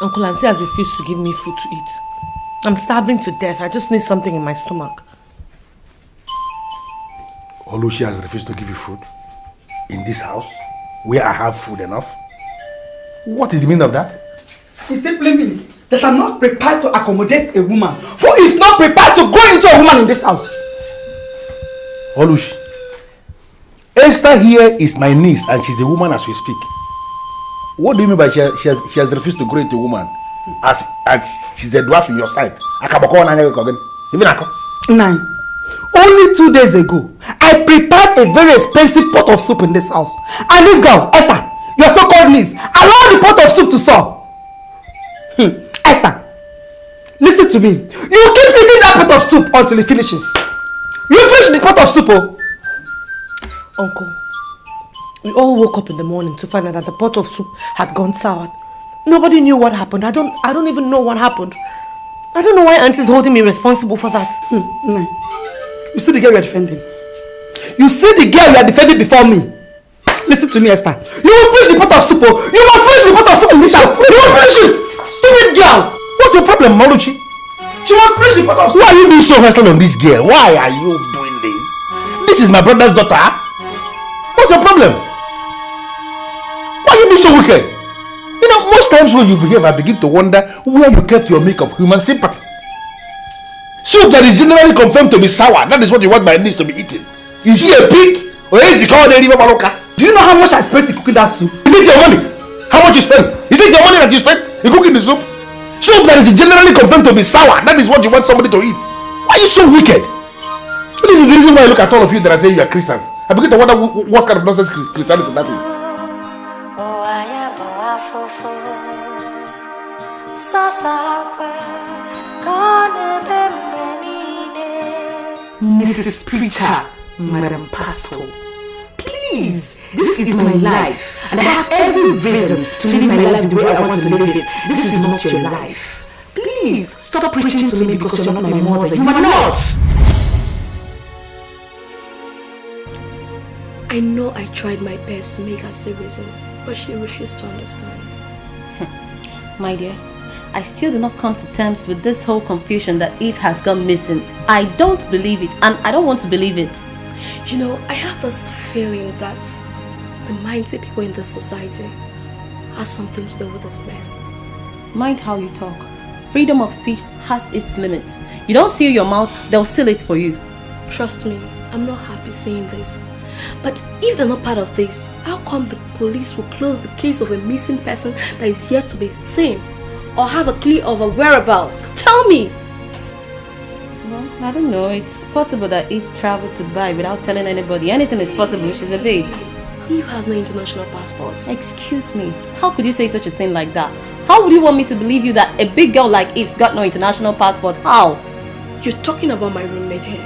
Speaker 7: Uncle Auntie has refused to give me food to eat. I'm starving to death. I just need something in my stomach.
Speaker 2: Oluchi has refused to give you food in this house where I have food enough. What is the meaning of that?
Speaker 6: It simply means that I'm not prepared to accommodate a woman who is not prepared to grow into a woman in this house.
Speaker 2: Oluchi, Esther here is my niece and she's a woman as we speak. What do you mean by she has refused to grow into a woman? As she's a dwarf in your sight.
Speaker 6: Nine. Only 2 days ago, I prepared a very expensive pot of soup in this house. And this girl, Esther, your so-called niece, allowed the pot of soup to sour. Esther, listen to me. You keep eating that pot of soup until it finishes. You finish the pot of soup, oh.
Speaker 7: Uncle, we all woke up in the morning to find out that the pot of soup had gone sour. Nobody knew what happened. I don't even know what happened. I don't know why Auntie's holding me responsible for that.
Speaker 6: No. You see the girl you are defending? You see the girl you are defending before me? Listen to me, Esther. You will finish the pot of soup. You must finish the pot of soup in this house. You must finish it. Stupid girl.
Speaker 2: What's your problem, Maruchi?
Speaker 6: She must finish the pot of soup.
Speaker 2: Why are you being so hostile on this girl? Why are you doing this? This is my brother's daughter. What's your problem? Why are you being so wicked? You know, most times when you behave, I begin to wonder where you kept your make of human sympathy. Soup that is generally confirmed to be sour, that is what you want my niece to be eating. Is she a pig? Or is he called a river maloka?
Speaker 6: Do you know how much I spent in cooking that soup?
Speaker 2: Is it your money? How much you spent? Is it your money that you spent in cooking the soup? Soup that is generally confirmed to be sour, that is what you want somebody to eat. Why are you so wicked? This is the reason why I look at all of you that I say you are Christians. I begin to wonder what kind of nonsense Christianity that is.
Speaker 17: Mrs. Preacher, Madam Pastor, please, this is my life and I have every reason to live my life the way I want to live it. This is not your life. Please, stop preaching to me because you're not my mother. You are not!
Speaker 10: I know I tried my best to make her see reason, but she refused to understand.
Speaker 16: My dear, I still do not come to terms with this whole confusion that Eve has gone missing. I don't believe it, and I don't want to believe it.
Speaker 10: You know, I have this feeling that the mighty people in this society has something to do with this mess.
Speaker 16: Mind how you talk. Freedom of speech has its limits. You don't seal your mouth, they'll seal it for you.
Speaker 10: Trust me, I'm not happy seeing this. But if they're not part of this, how come the police will close the case of a missing person that is yet to be seen? Or have a clue of her whereabouts? Tell me!
Speaker 16: Well, I don't know. It's possible that Eve traveled to Dubai without telling anybody. Anything is possible. She's a babe.
Speaker 10: Eve has no international passports.
Speaker 16: Excuse me. How could you say such a thing like that? How would you want me to believe you that a big girl like Eve's got no international passport? How?
Speaker 10: You're talking about my roommate here.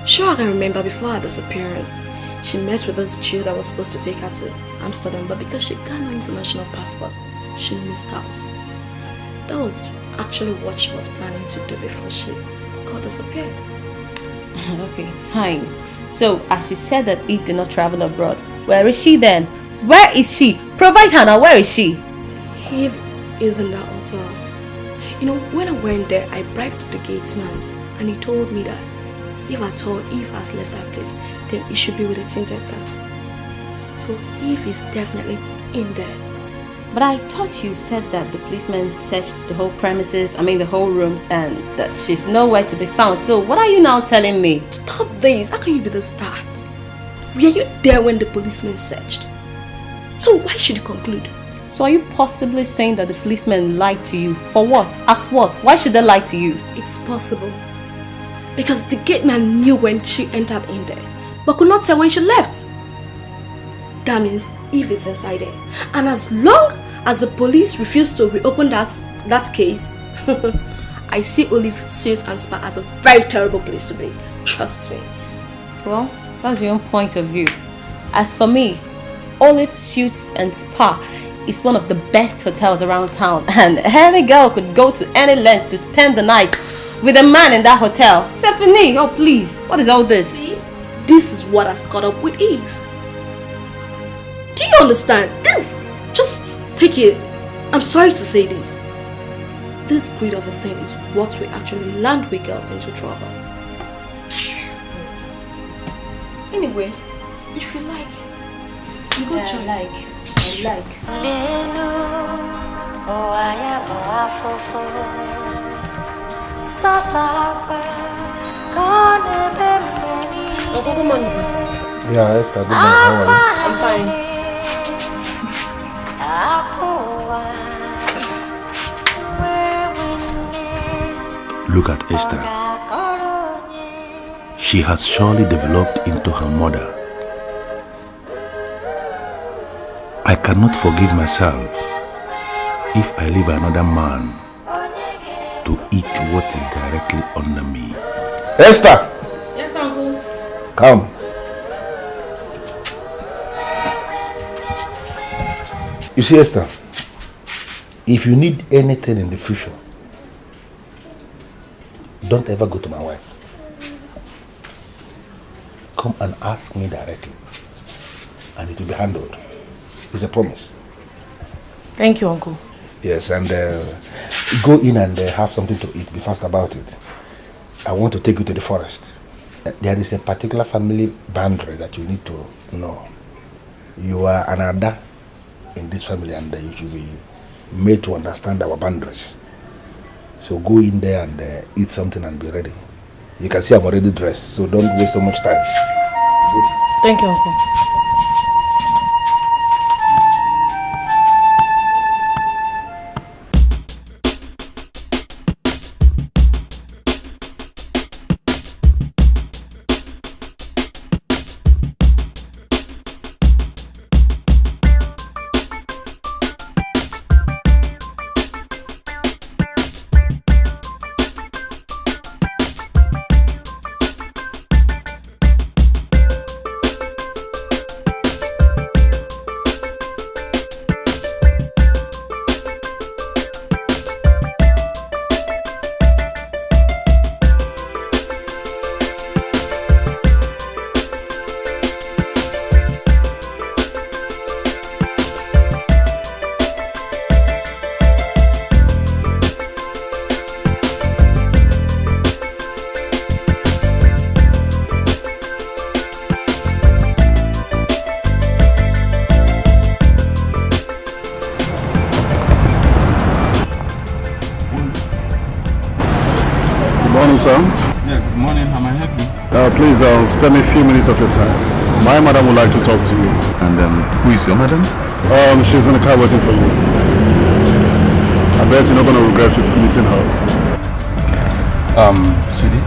Speaker 10: Sure, I can remember before her disappearance, she met with this Jew that was supposed to take her to Amsterdam, but because she got no international passport, she missed out. That was actually what she was planning to do before she got disappeared.
Speaker 16: Okay, fine. So, as you said that Eve did not travel abroad, where is she then? Where is she? Provide her now, where is she?
Speaker 10: Eve is in that hotel. You know, when I went there, I bribed the gatesman and he told me that if at all Eve has left that place, then it should be with a tinted car. So Eve is definitely in there.
Speaker 16: But I thought you said that the policeman searched the whole premises, the whole rooms, and that she's nowhere to be found. So what are you now telling me?
Speaker 10: Stop this. How can you be the star? Were you there when the policeman searched? So why should you conclude?
Speaker 16: So are you possibly saying that the policeman lied to you? For what? As what? Why should they lie to you?
Speaker 10: It's possible. Because the gate man knew when she entered in there, but could not tell when she left. That means Eve is inside there. And as long as the police refuse to reopen that case, I see Olive Suits and Spa as a very terrible place to be. Trust me.
Speaker 16: Well, that's your own point of view. As for me, Olive Suits and Spa is one of the best hotels around town, and any girl could go to any lengths to spend the night with a man in that hotel. Stephanie, oh please, what is all this?
Speaker 10: See? This is what has caught up with Eve. Do you understand? Just take it. I'm sorry to say this. This breed of a thing is what will actually land we girls into trouble. Anyway, if you like, you go join.
Speaker 16: I like.
Speaker 2: Yeah, Esther, good night. How are you?
Speaker 16: I'm fine.
Speaker 2: Look at Esther. She has surely developed into her mother. I cannot forgive myself if I leave another man to eat what is directly under me. Esther!
Speaker 7: Yes, Uncle.
Speaker 2: Come. You see, Esther, if you need anything in the future, don't ever go to my wife. Come and ask me directly, and it will be handled. It's a promise.
Speaker 7: Thank you, Uncle.
Speaker 2: Yes, and go in and have something to eat. Be fast about it. I want to take you to the forest. There is a particular family boundary that you need to know. You are an Ada in this family, and you should be made to understand our boundaries. So go in there and eat something and be ready. You can see I'm already dressed, so don't waste so much time. Good.
Speaker 7: Thank you, Uncle.
Speaker 8: Sir?
Speaker 18: Yeah, good morning. How may I help you?
Speaker 8: Please spare me a few minutes of your time. My madam would like to talk to you.
Speaker 18: And who is your madam?
Speaker 8: She's in the car waiting for you. I bet you're not going to regret meeting her.
Speaker 18: Sweetie,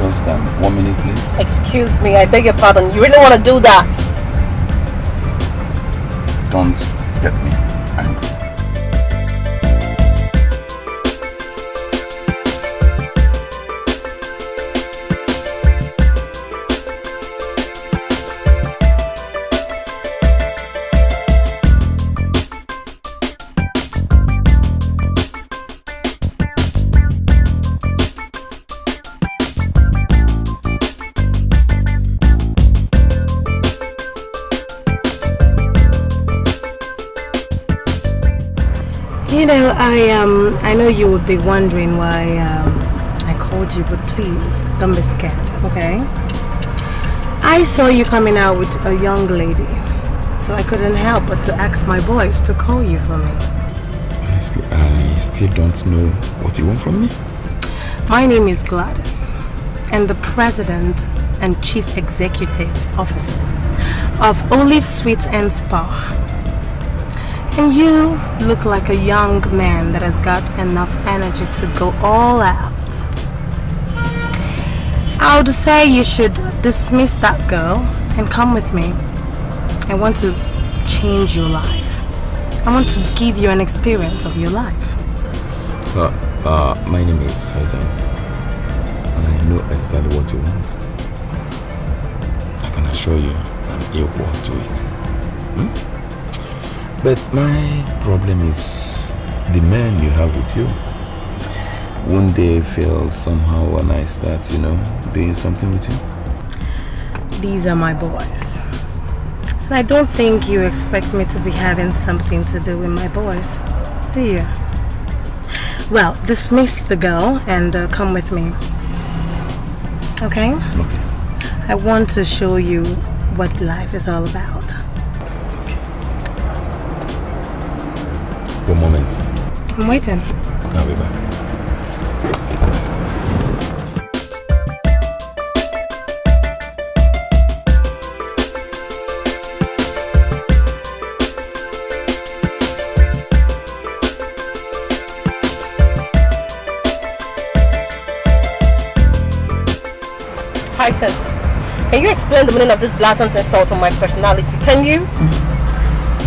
Speaker 18: just 1 minute, please.
Speaker 16: Excuse me, I beg your pardon. You really want to do that?
Speaker 18: Don't get me angry.
Speaker 14: I know you would be wondering why I called you, but please, don't be scared, okay? I saw you coming out with a young lady, so I couldn't help but to ask my boys to call you for me.
Speaker 18: Honestly, I still don't know what you want from me.
Speaker 14: My name is Gladys, and the President and Chief Executive Officer of Olive Suites and Spa. And you look like a young man that has got enough energy to go all out. I would say you should dismiss that girl and come with me. I want to change your life. I want to give you an experience of your life.
Speaker 18: My name is Hyacinth, and I know exactly what you want. I can assure you I'm equal to it. But my problem is the men you have with you. Won't they feel somehow when I start, doing something with you?
Speaker 14: These are my boys. And I don't think you expect me to be having something to do with my boys, do you? Well, dismiss the girl and come with me. Okay?
Speaker 18: Okay.
Speaker 14: I want to show you what life is all about.
Speaker 18: One moment.
Speaker 14: I'm waiting.
Speaker 18: I'll be back.
Speaker 16: Hyacinth, can you explain the meaning of this blatant insult on my personality? Can you?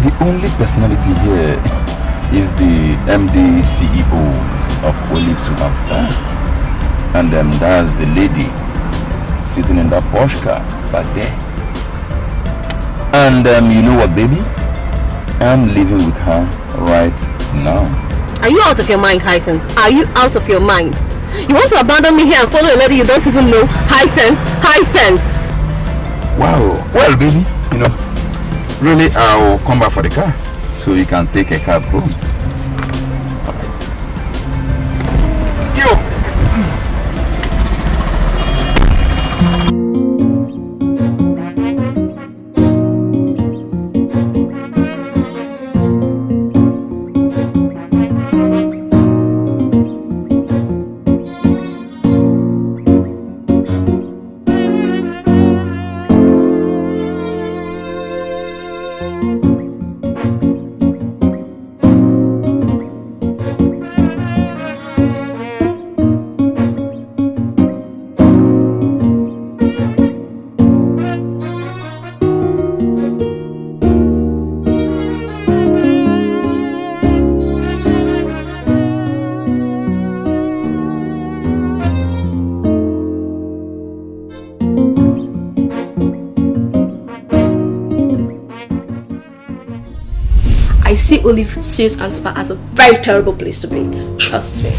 Speaker 18: The only personality here is the MD CEO of Olive Suites and Spa. And that's the lady sitting in that Porsche car back there. And you know what, baby? I'm living with her right now.
Speaker 16: Are you out of your mind, Hyacinth? Are you out of your mind? You want to abandon me here and follow a lady you don't even know? Hyacinth! Hyacinth!
Speaker 18: Wow. Well, baby, really, I'll come back for the car so you can take a cab home.
Speaker 10: I see Olive Suites and Spa as a very terrible place to be. Trust me.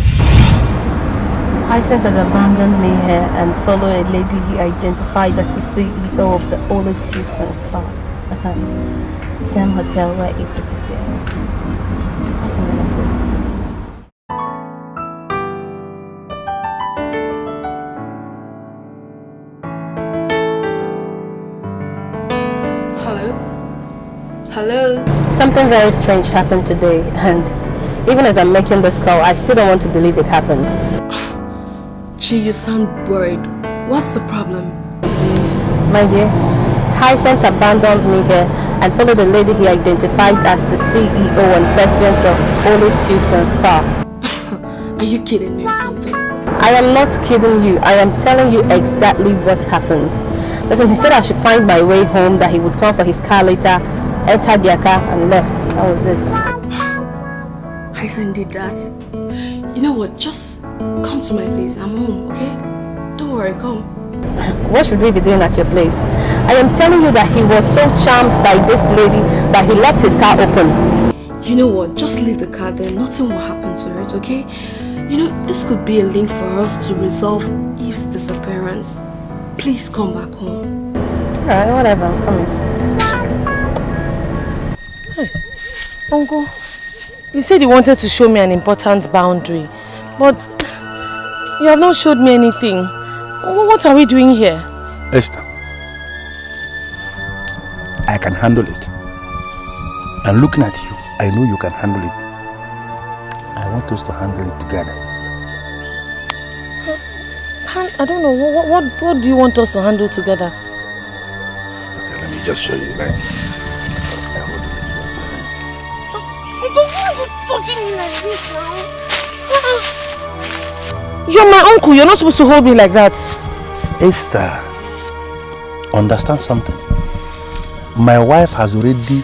Speaker 16: Hyacinth has abandoned me here and followed a lady he identified as the CEO of the Olive Suites and Spa. Same hotel where it disappeared. What's the meaning of this?
Speaker 10: Hello?
Speaker 16: Something very strange happened today, and even as I'm making this call, I still don't want to believe it happened.
Speaker 10: Gee, you sound worried. What's the problem?
Speaker 16: My dear, Hyacinth abandoned me here and followed the lady he identified as the CEO and president of Olive Suites and Spa.
Speaker 10: Are you kidding me or something?
Speaker 16: I am not kidding you. I am telling you exactly what happened. Listen, he said I should find my way home, that he would come for his car later, entered their car and left. That was it.
Speaker 10: Hyacinth did that. You know what? Just come to my place. I'm home, okay? Don't worry, come.
Speaker 16: What should we be doing at your place? I am telling you that he was so charmed by this lady that he left his car open.
Speaker 10: You know what? Just leave the car there. Nothing will happen to it, okay? You know, this could be a link for us to resolve Eve's disappearance. Please come back home.
Speaker 16: Alright, whatever. I'm coming. Hey, Uncle.
Speaker 7: You said you wanted to show me an important boundary, but you have not showed me anything. What are we doing here?
Speaker 2: Esther, I can handle it. And looking at you, I know you can handle it. I want us to handle it together.
Speaker 7: I don't know. What do you want us to handle together?
Speaker 2: Okay, let me just show you. Like,
Speaker 7: Why are you touching me like this now? You're my uncle. You're not supposed to hold me like that.
Speaker 2: Esther, understand something. My wife has already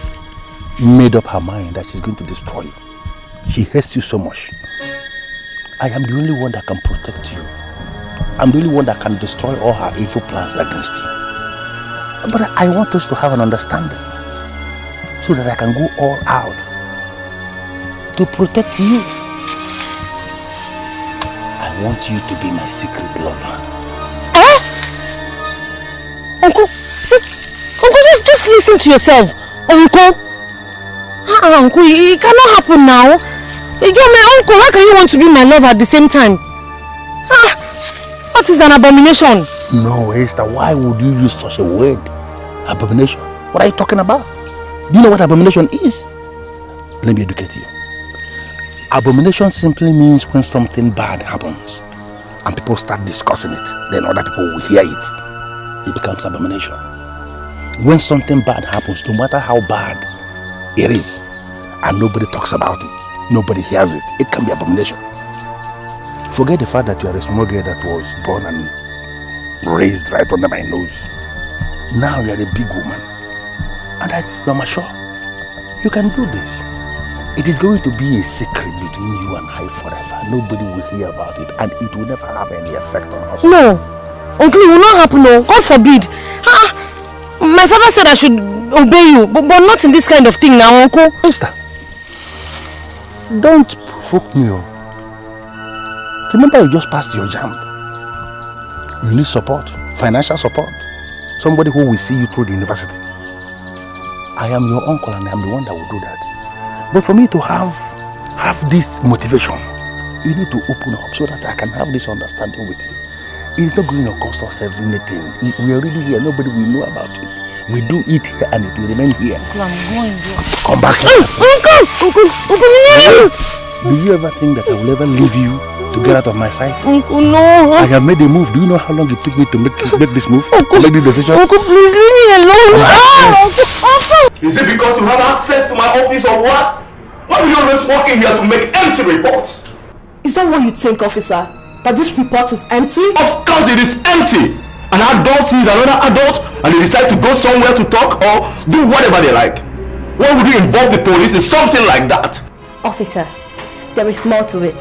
Speaker 2: made up her mind that she's going to destroy you. She hates you so much. I am the only one that can protect you. I'm the only one that can destroy all her evil plans against you. But I want us to have an understanding so that I can go all out to protect you. I want you to be my secret lover.
Speaker 7: Uncle, just listen to yourself. Uncle, Uncle, it cannot happen now. You're my uncle. How can you want to be my lover at the same time? What is an abomination?
Speaker 2: No, Esther, why would you use such a word? Abomination? What are you talking about? Do you know what abomination is? Let me educate you. Abomination simply means when something bad happens and people start discussing it, then other people will hear it. It becomes abomination. When something bad happens, no matter how bad it is, and nobody talks about it, nobody hears it, it can be abomination. Forget the fact that you are a small girl that was born and raised right under my nose. Now you are a big woman, and you are mature. You can do this. It is going to be a secret between you and I forever. Nobody will hear about it, and it will never have any effect on us.
Speaker 7: No, Uncle, it will not happen. No, God forbid. My father said I should obey you, but not in this kind of thing now, Uncle.
Speaker 2: Esther, don't provoke me. Remember, you just passed your jam. You need support, financial support. Somebody who will see you through the university. I am your uncle and I am the one that will do that. But for me to have this motivation, you need to open up so that I can have this understanding with you. It's not going to cost us anything. We are really here. Nobody will know about it. We do it here and it will remain here.
Speaker 7: Uncle, I'm going here.
Speaker 2: Come back here.
Speaker 7: Uncle,
Speaker 2: do you ever think that I will ever leave you to get out of my sight?
Speaker 7: Uncle, no.
Speaker 2: I have made a move. Do you know how long it took me to make this move?
Speaker 7: Uncle,
Speaker 2: to make this decision?
Speaker 7: Uncle, please leave me alone. Uncle.
Speaker 11: Is it because you have access to my office or what? Why will you always walk in here to make empty reports?
Speaker 10: Is that what you think, officer? That this report is empty?
Speaker 11: Of course it is empty! An adult sees another adult and they decide to go somewhere to talk or do whatever they like. Why would you involve the police in something like that?
Speaker 16: Officer, there is more to it.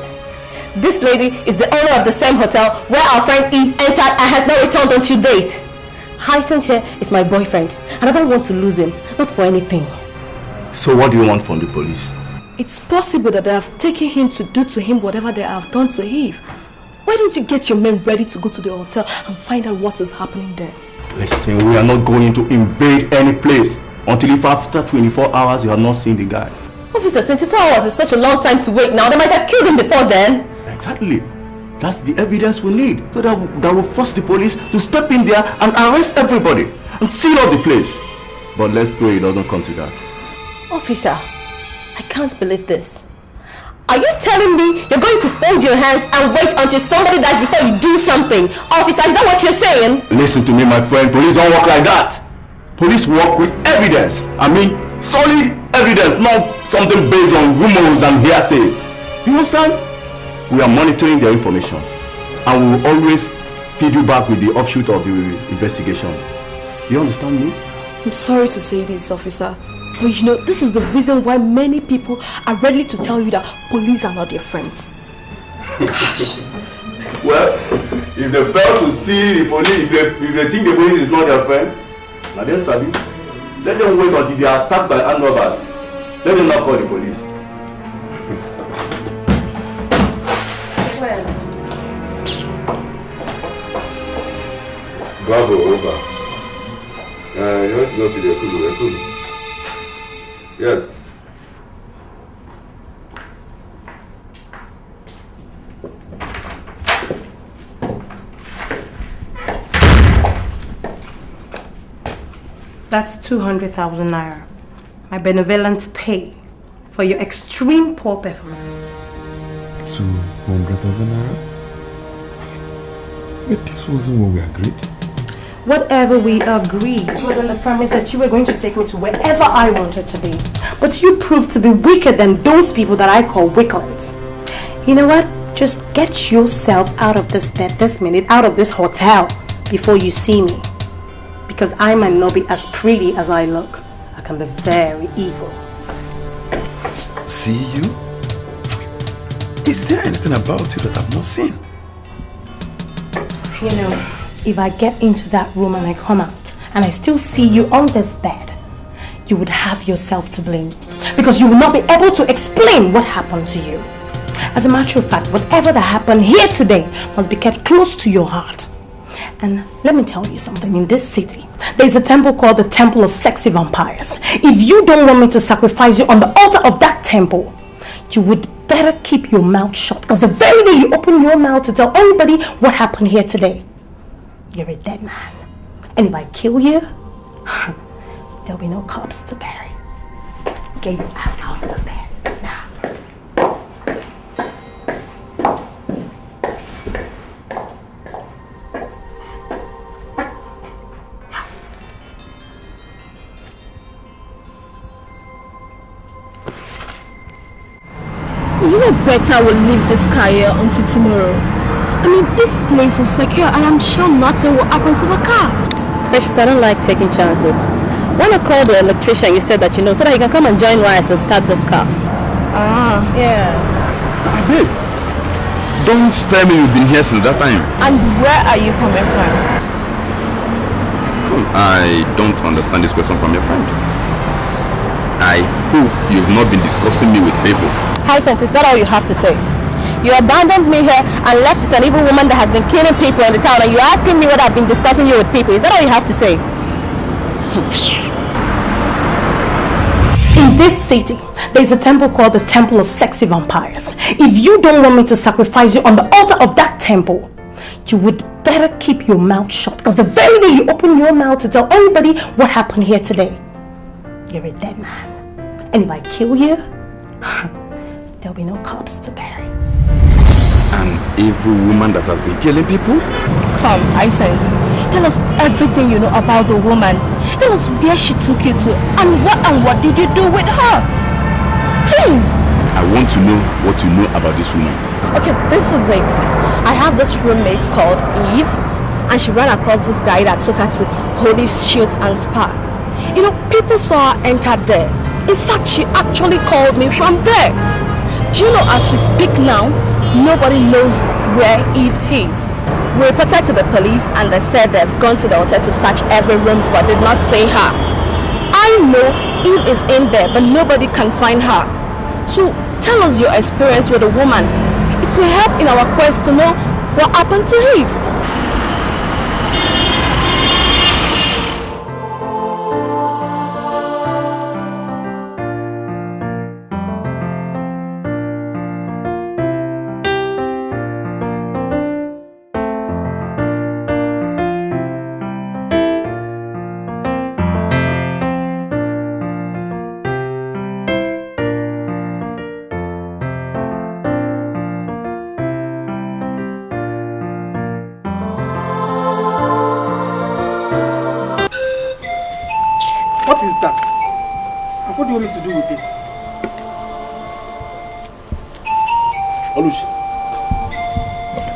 Speaker 16: This lady is the owner of the same hotel where our friend Eve entered and has not returned until date. Hyacinth here is my boyfriend and I don't want to lose him, not for anything.
Speaker 11: So what do you want from the police?
Speaker 10: It's possible that they have taken him to do to him whatever they have done to Eve. Why don't you get your men ready to go to the hotel and find out what is happening there?
Speaker 11: Listen, we are not going to invade any place until if after 24 hours you have not seen the guy.
Speaker 16: Officer, 24 hours is such a long time to wait now. They might have killed him before then.
Speaker 11: Exactly. That's the evidence we need. So that will force the police to step in there and arrest everybody and seal up the place. But let's pray it doesn't come to that.
Speaker 16: Officer, I can't believe this. Are you telling me you're going to fold your hands and wait until somebody dies before you do something? Officer, is that what you're saying?
Speaker 11: Listen to me, my friend. Police don't work like that. Police work with evidence. I mean, solid evidence, not something based on rumors and hearsay. You understand? We are monitoring their information and we will always feed you back with the offshoot of the investigation. You understand me?
Speaker 10: I'm sorry to say this, officer. But you know, this is the reason why many people are ready to tell you that police are not their friends. Gosh.
Speaker 11: Well, if they fail to see the police, if they think the police is not their friend, now they're sabi. Let them wait until they are attacked by armed robbers. Let them not call the police.
Speaker 19: Bravo, over. You want to go to the Ugezu? Yes.
Speaker 9: That's 200,000 naira. My benevolent pay for your extreme poor performance.
Speaker 18: 200,000 naira? But this wasn't what we agreed.
Speaker 9: Whatever we agreed was on the premise that you were going to take me to wherever I wanted to be. But you proved to be weaker than those people that I call weaklings. You know what? Just get yourself out of this bed this minute, out of this hotel, before you see me. Because I might not be as pretty as I look. I can be very evil.
Speaker 18: See you? Is there anything about you that I've not seen?
Speaker 9: You know, if I get into that room and I come out and I still see you on this bed, you would have yourself to blame because you will not be able to explain what happened to you. As a matter of fact, whatever that happened here today must be kept close to your heart. And let me tell you something, in this city, there is a temple called the Temple of Sexy Vampires. If you don't want me to sacrifice you on the altar of that temple, you would better keep your mouth shut, because the very day you open your mouth to tell anybody what happened here today, you're a dead man. And if I kill you, there'll be no corpse to bury. Get your ass out of the bed now.
Speaker 10: Isn't it better we'll leave this car here until tomorrow? I mean, this place is secure and I'm sure nothing will happen to the car.
Speaker 16: Precious, I don't like taking chances. When I called the electrician, you said that you know, so that he can come and join Rice and start this car.
Speaker 10: Ah.
Speaker 16: Yeah.
Speaker 18: Babe, don't tell me you've been here since that time.
Speaker 10: And where are you coming from?
Speaker 18: Come, I don't understand this question from your friend. I hope you've not been discussing me with people.
Speaker 16: High sense, is that all you have to say? You abandoned me here and left with an evil woman that has been killing people in the town, and you're asking me whether I've been discussing you with people. Is that all you have to say?
Speaker 9: In this city, there's a temple called the Temple of Sexy Vampires. If you don't want me to sacrifice you on the altar of that temple, you would better keep your mouth shut, because the very day you open your mouth to tell anybody what happened here today, you're a dead man. And if I kill you, there'll be no corpse to bury.
Speaker 18: An evil woman that has been killing people?
Speaker 10: Come, I sense. Tell us everything you know about the woman. Tell us where she took you to and what did you do with her? Please!
Speaker 18: I want to know what you know about this woman.
Speaker 10: Okay, this is it. I have this roommate called Eve, and she ran across this guy that took her to Holy Shoot and Spa. You know, people saw her enter there. In fact, she actually called me from there. Do you know, as we speak now, nobody knows where Eve is. We reported to the police and they said they've gone to the hotel to search every room but did not see her. I know Eve is in there, but nobody can find her. So tell us your experience with the woman. It will help in our quest to know what happened to Eve.
Speaker 6: What is that? And what do you want me to do with this?
Speaker 2: Oluchi.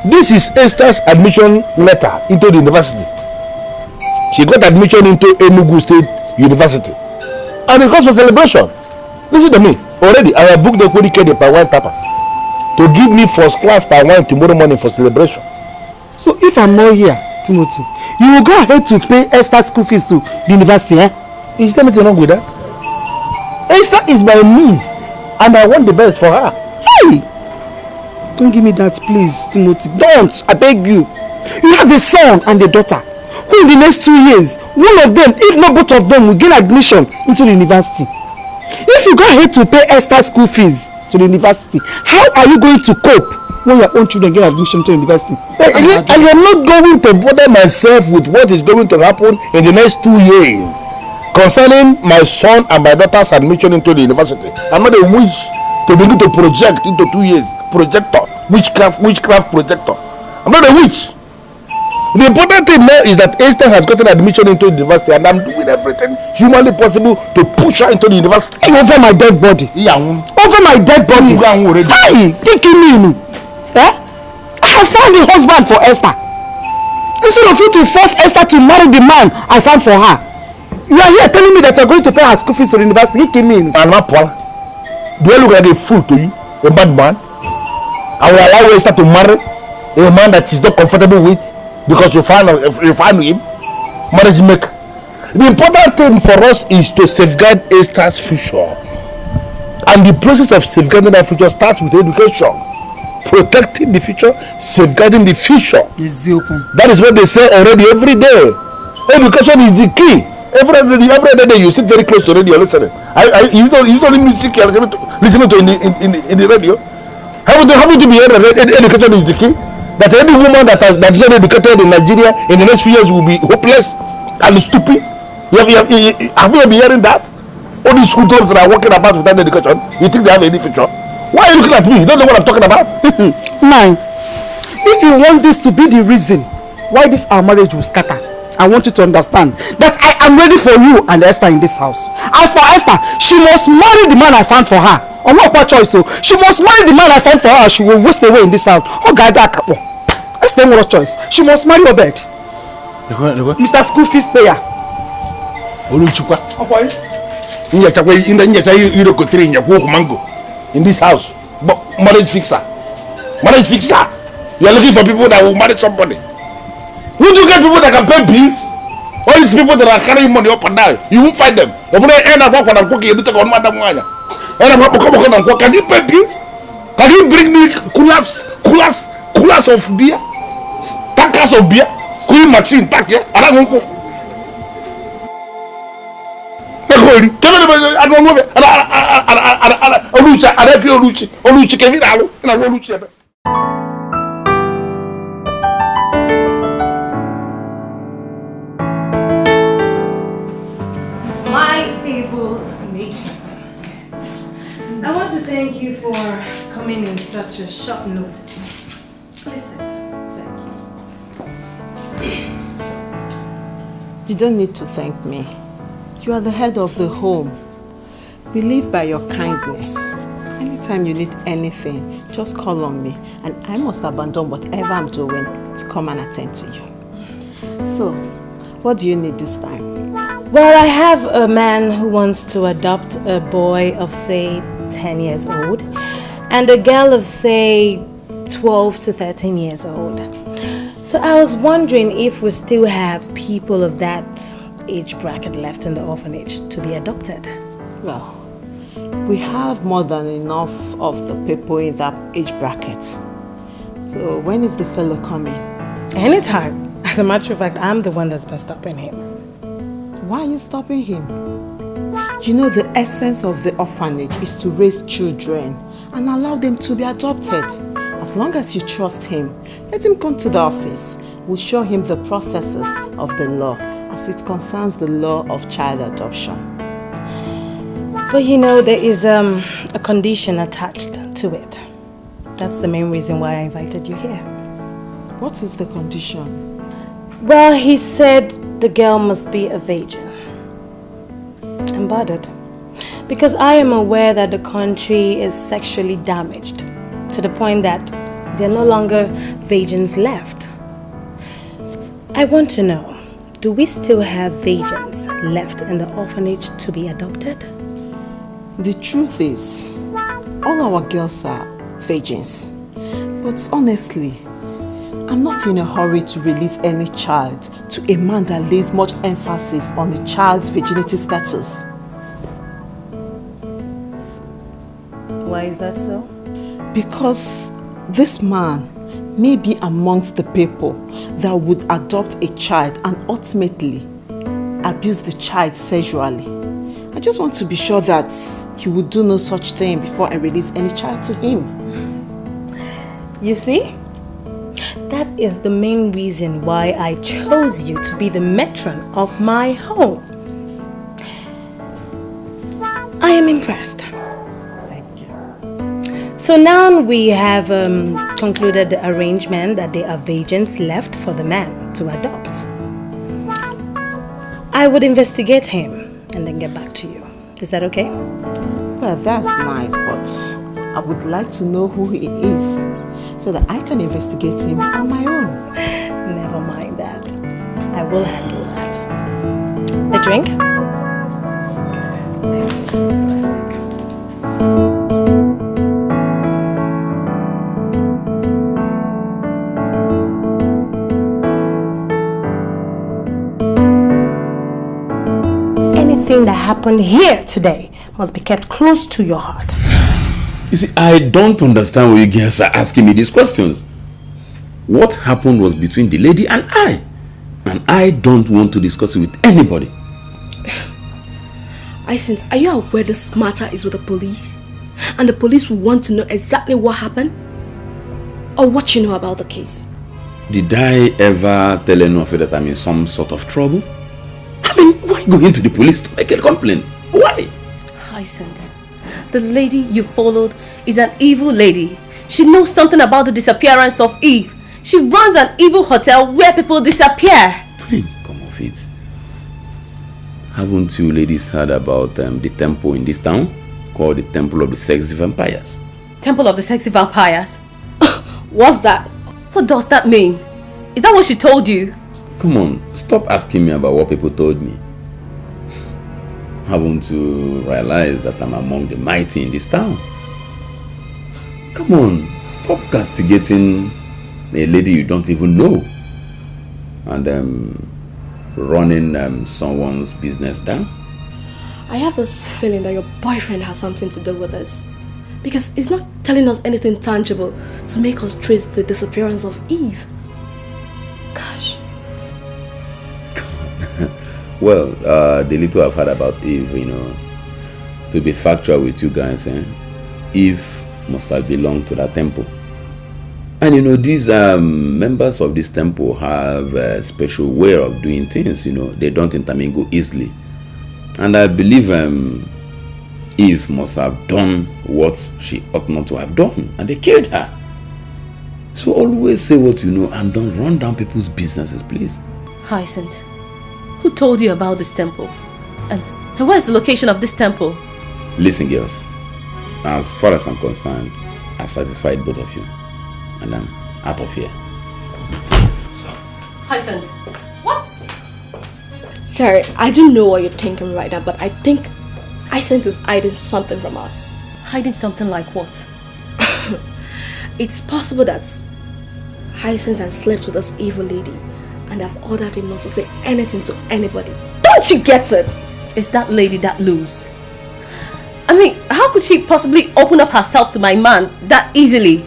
Speaker 2: This is Esther's admission letter into the university. She got admission into Enugu State University. And it comes for celebration. Listen to me. Already, I have booked the Okoye per wine tapa to give me first class per wine tomorrow morning for celebration.
Speaker 6: So if I'm not here, Timothy, you will go ahead to pay Esther's school fees to the university, eh?
Speaker 2: Is there anything wrong with that? Esther is my niece, and I want the best for her.
Speaker 6: Hey! Don't give me that, please, Timothy. Don't! I beg you. You have a son and a daughter who in the next 2 years, one of them, if not both of them, will gain admission into the university. If you go ahead to pay Esther's school fees to the university, how are you going to cope when your own children get admission to the university?
Speaker 2: I am not going to bother myself with what is going to happen in the next 2 years concerning my son and my daughter's admission into the university. I'm not a witch to begin to project into 2 years. Projector, witchcraft projector. I'm not a witch. The important thing now is that Esther has gotten admission into the university, and I'm doing everything humanly possible to push her into the university.
Speaker 6: Over my dead body.
Speaker 2: Yeah.
Speaker 6: Over my dead body. Hey, taking me. Eh? I have found a husband for Esther. Instead of you to force Esther to marry the man I found for her, you are here telling me that you are going to pay her school fees to the university. Taking me.
Speaker 2: I'm not Paul. Do I look like a fool to you? A bad man? I will allow Esther to marry a man that she's not comfortable with because you find him marriage maker. The important thing for us is to safeguard Esther's future, and the process of safeguarding her future starts with education. Protecting the future, safeguarding the future. That is what they say already every day. Education is the key. Every day you sit very close to radio listening. It's not music you're listening to in the radio. Haven't you been heard that education is the key? That any woman that is not educated in Nigeria in the next few years will be hopeless and stupid. Have you been hearing that? All these school girls that are walking about without education, you think they have any future? Why are you looking at me? You don't know what I'm talking about?
Speaker 6: Nine, if you want this to be the reason why this our marriage will scatter, I want you to understand that I am ready for you and Esther in this house. As for Esther, she must marry the man I found for her. Or not what choice, so she must marry the man I found for her. She will waste away in this house. Oh God, Esther, what choice? She must marry Obed. Mr. School fees payer.
Speaker 2: In this house, but marriage fixer. Marriage fixer. You are looking for people that will marry somebody. Would you get people that can pay bills? All these people that are carrying money up and down, you won't find them. Can you pay bills? Can you bring me coolers of beer? Tankers of beer? Cooling machine, tank, yeah? I don't know.
Speaker 14: My able nature. I want to thank you for coming in such a short notice. Listen, thank you.
Speaker 20: You don't need to thank me. You are the head of the home. We live by your kindness. Anytime you need anything, just call on me, and I must abandon whatever I'm doing to come and attend to you. So, what do you need this time?
Speaker 14: Well, I have a man who wants to adopt a boy of, say, 10 years old, and a girl of, say, 12 to 13 years old. So I was wondering if we still have people of that age bracket left in the orphanage to be adopted.
Speaker 20: Well, we have more than enough of the people in that age bracket. So when is the fellow coming?
Speaker 14: Anytime. As a matter of fact, I'm the one that's been stopping him.
Speaker 20: Why are you stopping him? You know, the essence of the orphanage is to raise children and allow them to be adopted. As long as you trust him, let him come to the office. We'll show him the processes of the law as it concerns the law of child adoption.
Speaker 14: But you know, there is a condition attached to it. That's the main reason why I invited you here.
Speaker 20: What is the condition?
Speaker 14: Well, he said the girl must be a virgin. I'm bothered because I am aware that the country is sexually damaged to the point that there are no longer virgins left. I want to know, do we still have virgins left in the orphanage to be adopted?
Speaker 20: The truth is, all our girls are virgins. But honestly, I'm not in a hurry to release any child to a man that lays much emphasis on the child's virginity status.
Speaker 14: Why is that so?
Speaker 20: Because this man may be amongst the people that would adopt a child and ultimately abuse the child sexually. I just want to be sure that he would do no such thing before I release any child to him.
Speaker 14: You see? That is the main reason why I chose you to be the matron of my home.
Speaker 9: I am impressed.
Speaker 20: Thank you.
Speaker 9: So now we have concluded the arrangement that there are vacants left for the man to adopt. I would investigate him and then get back to you. Is that okay?
Speaker 20: Well, that's nice, but I would like to know who he is so that I can investigate him on my own.
Speaker 9: Never mind that. I will handle that. A drink? Anything that happened here today must be kept close to your heart.
Speaker 5: You see, I don't understand why you guys are asking me these questions. What happened was between the lady and I don't want to discuss it with anybody.
Speaker 10: Hyacinth, are you aware this matter is with the police? And the police will want to know exactly what happened? Or what you know about the case?
Speaker 5: Did I ever tell anyone that I'm in some sort of trouble? I mean, why go into the police to make a complaint? Why?
Speaker 16: Hyacinth, the lady you followed is an evil lady. She knows something about the disappearance of Eve. She runs an evil hotel where people disappear.
Speaker 5: Come off it. Haven't you ladies heard about the temple in this town called the Temple of the Sexy Vampires?
Speaker 16: Temple of the Sexy Vampires?
Speaker 10: What's that?
Speaker 16: What does that mean? Is that what she told you?
Speaker 5: Come on, stop asking me about what people told me. Haven't you realized that I'm among the mighty in this town? Come on, stop castigating a lady you don't even know and running someone's business down.
Speaker 10: I have this feeling that your boyfriend has something to do with this. Because he's not telling us anything tangible to make us trace the disappearance of Eve. Gosh.
Speaker 5: Well, the little I've heard about Eve, to be factual with you guys, Eve must have belonged to that temple. And these members of this temple have a special way of doing things, they don't intermingle easily. And I believe Eve must have done what she ought not to have done, and they killed her. So always say what you know and don't run down people's businesses, please.
Speaker 16: Hyacinth, who told you about this temple? And where's the location of this temple?
Speaker 5: Listen, girls, as far as I'm concerned, I've satisfied both of you. And I'm out of here.
Speaker 16: Hyacinth, what?
Speaker 10: Sorry, I don't know what you're thinking right now, but I think Hyacinth is hiding something from us.
Speaker 16: Hiding something like what?
Speaker 10: It's possible that Hyacinth has slept with this evil lady and I've ordered him not to say anything to anybody. Don't you get it?
Speaker 16: Is that lady that loose? I mean, how could she possibly open up herself to my man that easily?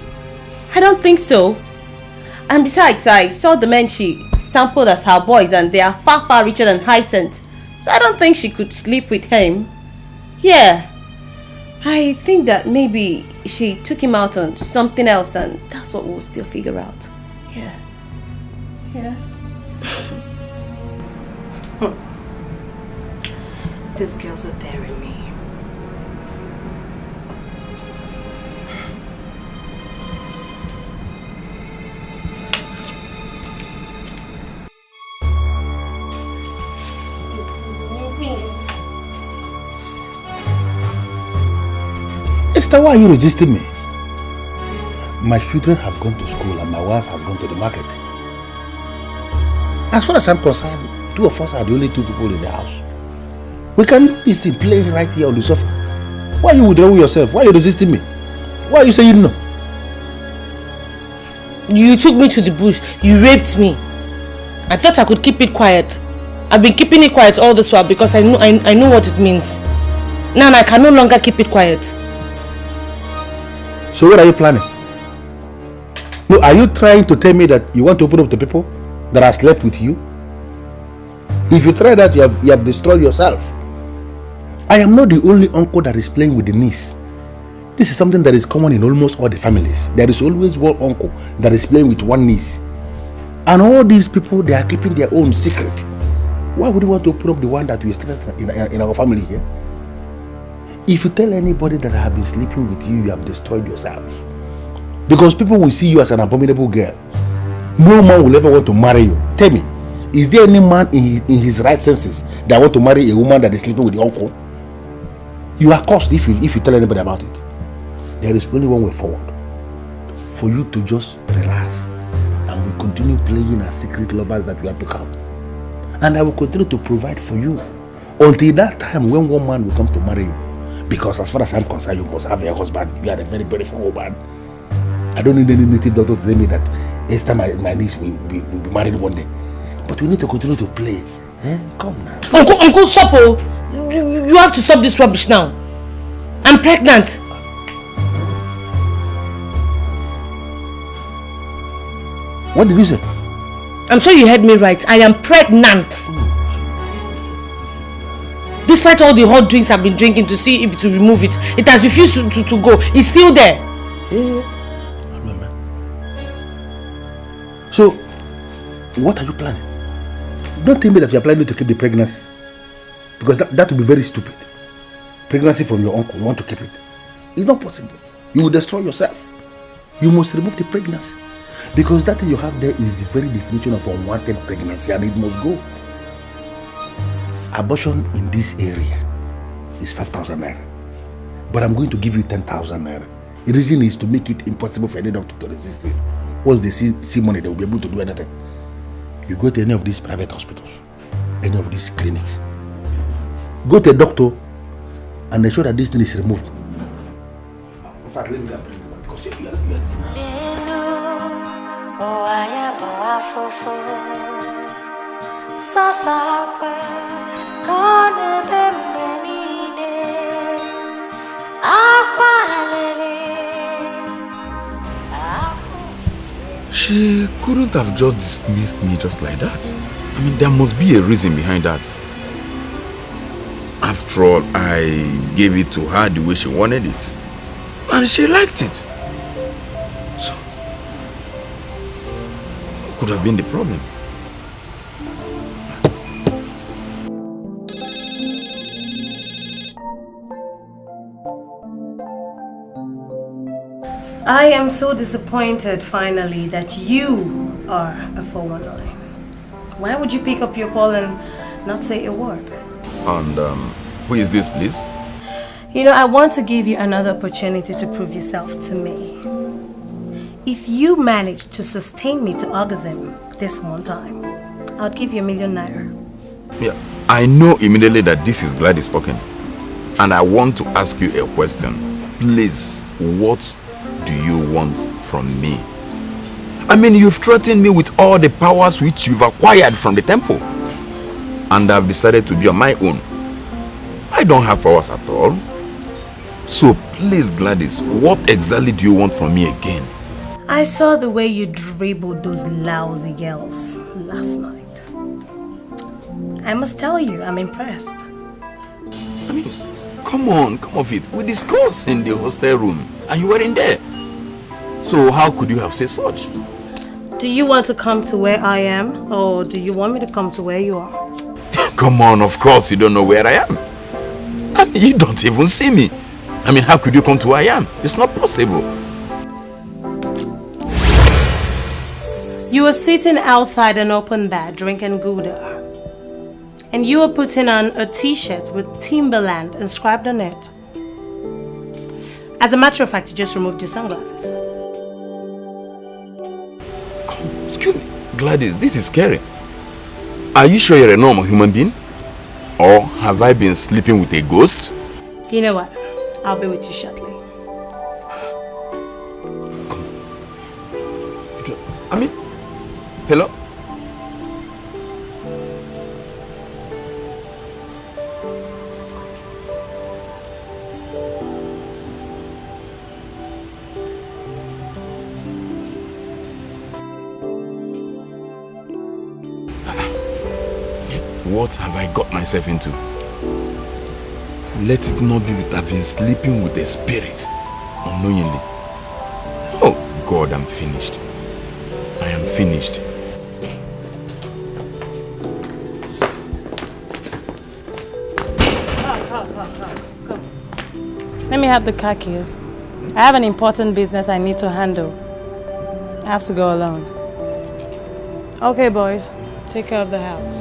Speaker 16: I don't think so. And besides, I saw the men she sampled as her boys and they are far, far richer than Hyacinth. So I don't think she could sleep with him. Yeah. I think that maybe she took him out on something else and that's what we'll still figure out. Yeah. Yeah.
Speaker 9: These girls are daring me.
Speaker 2: Esther, why are you resisting me? My children have gone to school and my wife has gone to the market. As far as I'm concerned, two of us are the only two people in the house. We can do this thing playing right here on the sofa. Why are you withdrawing yourself? Why are you resisting me? Why are you saying no?
Speaker 7: You took me to the bush. You raped me. I thought I could keep it quiet. I've been keeping it quiet all this while because I know what it means. Now I can no longer keep it quiet.
Speaker 2: So what are you planning? No, are you trying to tell me that you want to open up to people that have slept with you? If you try that, you have destroyed yourself. I am not the only uncle that is playing with the niece. This is something that is common in almost all the families. There is always one uncle that is playing with one niece. And all these people, they are keeping their own secret. Why would you want to open up the one that we started in our family here? If you tell anybody that I have been sleeping with you, you have destroyed yourself. Because people will see you as an abominable girl. No man will ever want to marry you. Tell me, is there any man in his right senses that want to marry a woman that is sleeping with the uncle? You are cursed if you tell anybody about it. There is only one way forward. For you to just relax and we continue playing as secret lovers that we have become. And I will continue to provide for you until that time when one man will come to marry you. Because as far as I'm concerned, you must have a husband. You are a very beautiful woman. I don't need any native doctor to tell me that Esther, my niece, will be married one day. But we need to continue to play. Eh? Come now.
Speaker 7: Uncle, stop! Oh. You have to stop this rubbish now. I'm pregnant.
Speaker 2: What did you say?
Speaker 7: I'm sure you heard me right. I am pregnant. Despite all the hot drinks I've been drinking to see if to remove it, it has refused to go. It's still there.
Speaker 2: Yeah. So, what are you planning? Don't tell me that you are planning to keep the pregnancy. Because that would be very stupid. Pregnancy from your uncle, you want to keep it. It's not possible. You will destroy yourself. You must remove the pregnancy. Because that thing you have there is the very definition of unwanted pregnancy and it must go. Abortion in this area is 5,000 naira. But I'm going to give you 10,000 naira. The reason is to make it impossible for any doctor to resist it. Once they see money, they will be able to do anything. You go to any of these private hospitals, any of these clinics. Go to a doctor and ensure that this thing is removed. In fact, let me go and bring you one because you are
Speaker 18: She couldn't have just dismissed me just like that. I mean, there must be a reason behind that. After all, I gave it to her the way she wanted it. And she liked it. So, what could have been the problem?
Speaker 9: I am so disappointed finally that you are a 419. Why would you pick up your call and not say a word?
Speaker 18: And who is this, please?
Speaker 9: You know, I want to give you another opportunity to prove yourself to me. If you manage to sustain me to orgasm this one time, I'll give you ₦1 million.
Speaker 18: Yeah, I know immediately that this is Gladys talking. And I want to ask you a question. Please, what do you want from me? I mean, you've threatened me with all the powers which you've acquired from the temple. And I've decided to be on my own. I don't have powers at all. So please, Gladys, what exactly do you want from me again?
Speaker 9: I saw the way you dribbled those lousy girls last night. I must tell you, I'm impressed.
Speaker 18: I mean, come on, come off it. We discussed in the hostel room and you weren't there. So how could you have said such?
Speaker 9: Do you want to come to where I am, or do you want me to come to where you are?
Speaker 18: Come on, of course you don't know where I am. I mean, you don't even see me. I mean, how could you come to where I am? It's not possible.
Speaker 9: You were sitting outside an open bar drinking Gouda. And you were putting on a t-shirt with Timberland inscribed on it. As a matter of fact, you just removed your sunglasses.
Speaker 18: Excuse me, Gladys, this is scary. Are you sure you're a normal human being? Or have I been sleeping with a ghost?
Speaker 9: You know what? I'll be with you shortly.
Speaker 18: I mean, hello? What have I got myself into? Let it not be that I've been sleeping with a spirit unknowingly. Oh God, I'm finished. I am finished.
Speaker 9: Come.
Speaker 14: Let me have the car keys. I have an important business I need to handle. I have to go alone. Okay, boys. Take care of the house.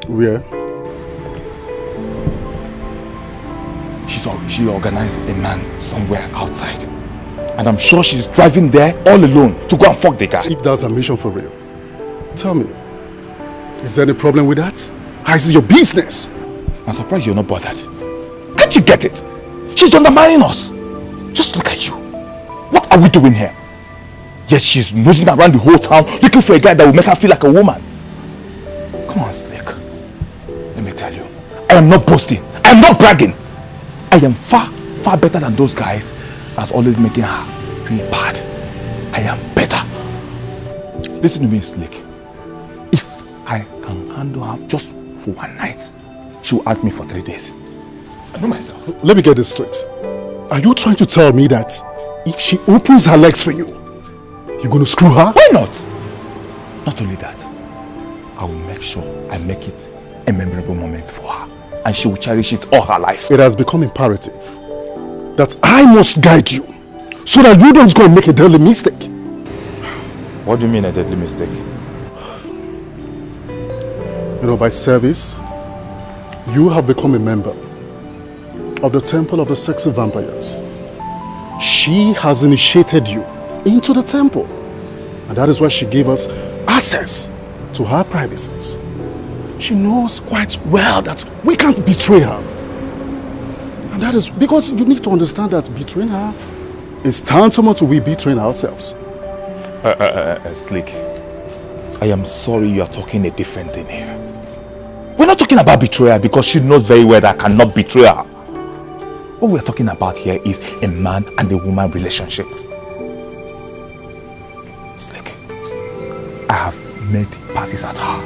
Speaker 8: Where?
Speaker 11: She organized a man somewhere outside. And I'm sure she's driving there all alone to go and fuck the guy.
Speaker 8: If that's a mission for real, tell me, is there any problem with that? How is it your business?
Speaker 11: I'm surprised you're not bothered. Can't you get it? She's undermining us. Just look at you. What are we doing here? Yes, she's nosing around the whole town looking for a guy that will make her feel like a woman. Come on, Slick. Let me tell you, I am not boasting. I am not bragging. I am far, far better than those guys that's always making her feel bad. I am better. Listen to me, Slick. If I can handle her just for one night, she will ask me for 3 days. I know myself.
Speaker 8: Let me get this straight. Are you trying to tell me that if she opens her legs for you, you're going to screw her?
Speaker 11: Why not? Not only that, I will make sure I make it a memorable moment for her. And she will cherish it all her life.
Speaker 8: It has become imperative that I must guide you so that you don't go and make a deadly mistake.
Speaker 11: What do you mean a deadly mistake?
Speaker 8: You know, by service, you have become a member of the Temple of the Sexy Vampires. She has initiated you into the temple. And that is why she gave us access to her privacies. She knows quite well that we can't betray her. And that is because you need to understand that betraying her is tantamount to we betraying ourselves.
Speaker 11: Slick, I am sorry you are talking a different thing here. We're not talking about betrayal because she knows very well that I cannot betray her. What we're talking about here is a man and a woman relationship. Slick, I have made passes at her,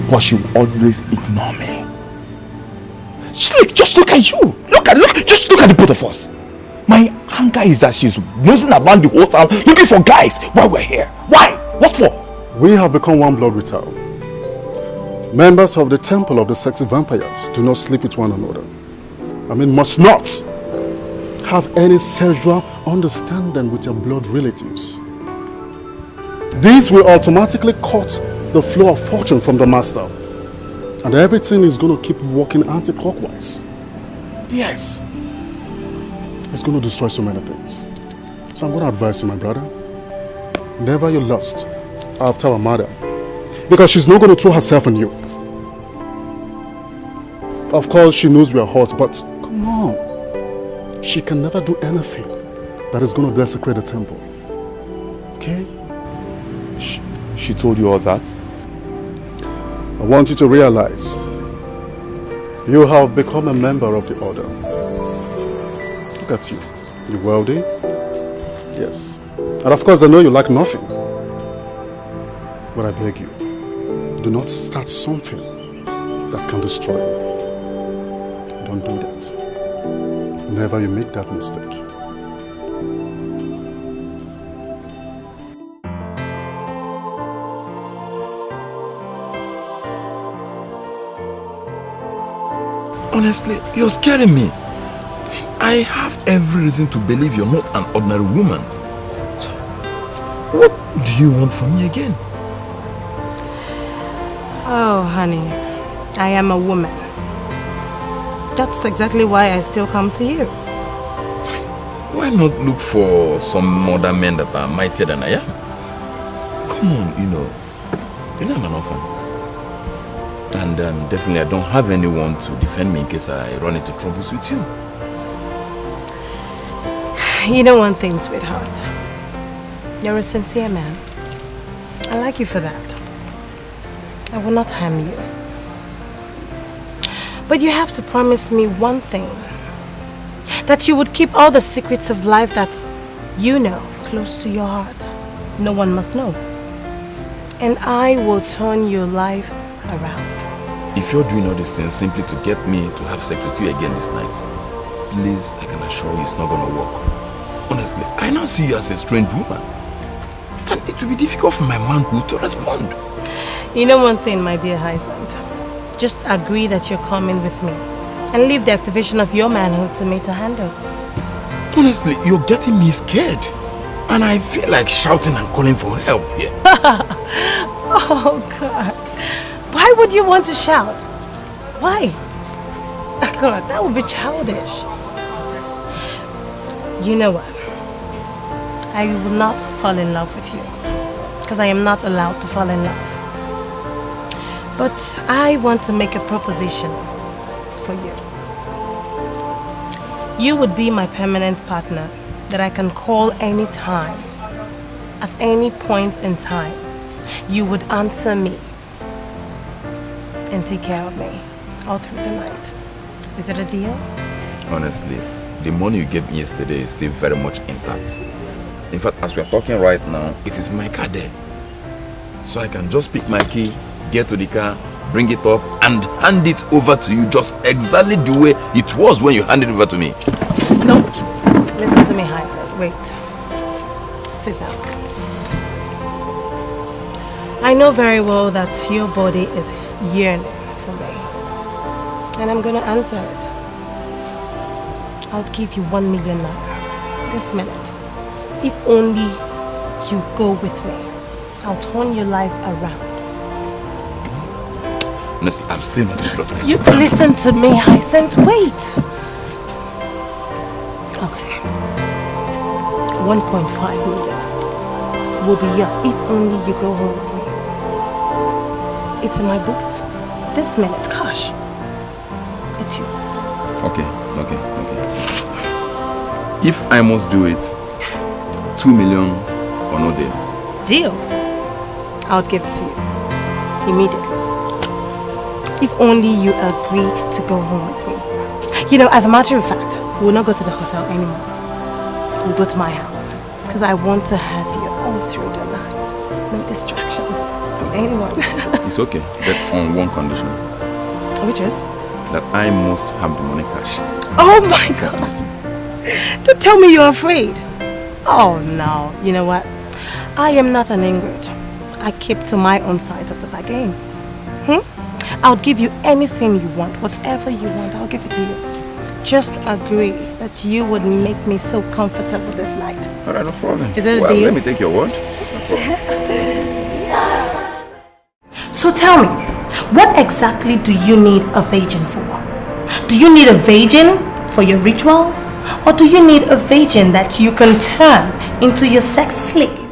Speaker 11: but she will always ignore me. Slick, just look at you. Just look at the both of us. My anger is that she's nosing around the whole town looking for guys while we're here. Why? What for?
Speaker 8: We have become one blood with her. Members of the Temple of the Sexy Vampires do not sleep with one another. I mean, must not have any sexual understanding with your blood relatives. This will automatically cut the flow of fortune from the master. And everything is going to keep working anti-clockwise. Yes. It's going to destroy so many things. So I'm going to advise you, my brother. Never you lust after our mother. Because she's not going to throw herself on you. Of course, she knows we are hot, but come on. She can never do anything that is going to desecrate the temple. Okay?
Speaker 11: She told you all that?
Speaker 8: I want you to realize you have become a member of the order. Look at you. You're wealthy. Yes. And of course, I know you lack nothing. But I beg you, do not start something that can destroy you. Don't do that. Never you make that mistake.
Speaker 19: Honestly, you're scaring me. I have every reason to believe you're not an ordinary woman. So, what do you want from me again?
Speaker 14: Oh, honey, I am a woman. That's exactly why I still come to you.
Speaker 19: Why not look for some other men that are mightier than I am? Come on, you know I'm an orphan. And definitely I don't have anyone to defend me in case I run into troubles with you.
Speaker 14: You know one thing, sweetheart. You're a sincere man. I like you for that. I will not harm you. But you have to promise me one thing. That you would keep all the secrets of life that you know close to your heart. No one must know. And I will turn your life around.
Speaker 19: If you're doing all these things simply to get me to have sex with you again this night, please, I can assure you it's not gonna work. Honestly, I now see you as a strange woman. And it will be difficult for my manhood to respond.
Speaker 14: You know one thing, my dear Hyacinth. Just agree that you're coming with me. And leave the activation of your manhood to me to handle.
Speaker 19: Honestly, you're getting me scared. And I feel like shouting and calling for help here.
Speaker 14: Oh, God. Why would you want to shout? Why? God, that would be childish. You know what? I will not fall in love with you. Because I am not allowed to fall in love. But I want to make a proposition for you. You would be my permanent partner that I can call any time, at any point in time. You would answer me and take care of me all through the night. Is it a deal?
Speaker 19: Honestly, the money you gave me yesterday is still very much intact. In fact, as we are talking right now, it is my car there. So I can just pick my key, get to the car, bring it up and hand it over to you just exactly the way it was when you handed it over to me.
Speaker 14: No. Listen to me, Hyacinth. Wait. Sit down. I know very well that your body is yearning for me. And I'm going to answer it. I'll give you 1 million naira this minute. If only you go with me. I'll turn your life around.
Speaker 19: Honestly, I'm still not interested.
Speaker 14: You listen to me, Hyacinth. Wait. Okay. 1.5 million will be yours if only you go home with me. It's in my boot. This minute, cash. It's yours.
Speaker 19: Okay. If I must do it, 2 million or no deal.
Speaker 14: Deal? I'll give it to you. Immediately. If only you agree to go home with me. You know, as a matter of fact, we'll not go to the hotel anymore. We'll go to my house. Because I want to have you all through the night. No distractions from anyone.
Speaker 19: It's okay, but on one condition.
Speaker 14: Which is?
Speaker 19: That I must have the money cash.
Speaker 14: Oh my God. Don't tell me you're afraid. Oh no. You know what? I am not an ingrate. I keep to my own side of the bargain. I'll give you anything you want, whatever you want, I'll give it to you. Just agree that you would make me so comfortable this night.
Speaker 19: Alright, no problem.
Speaker 14: Is it a deal?
Speaker 19: Let me take your word. No problem.
Speaker 14: So tell me, what exactly do you need a virgin for? Do you need a virgin for your ritual? Or do you need a virgin that you can turn into your sex slave?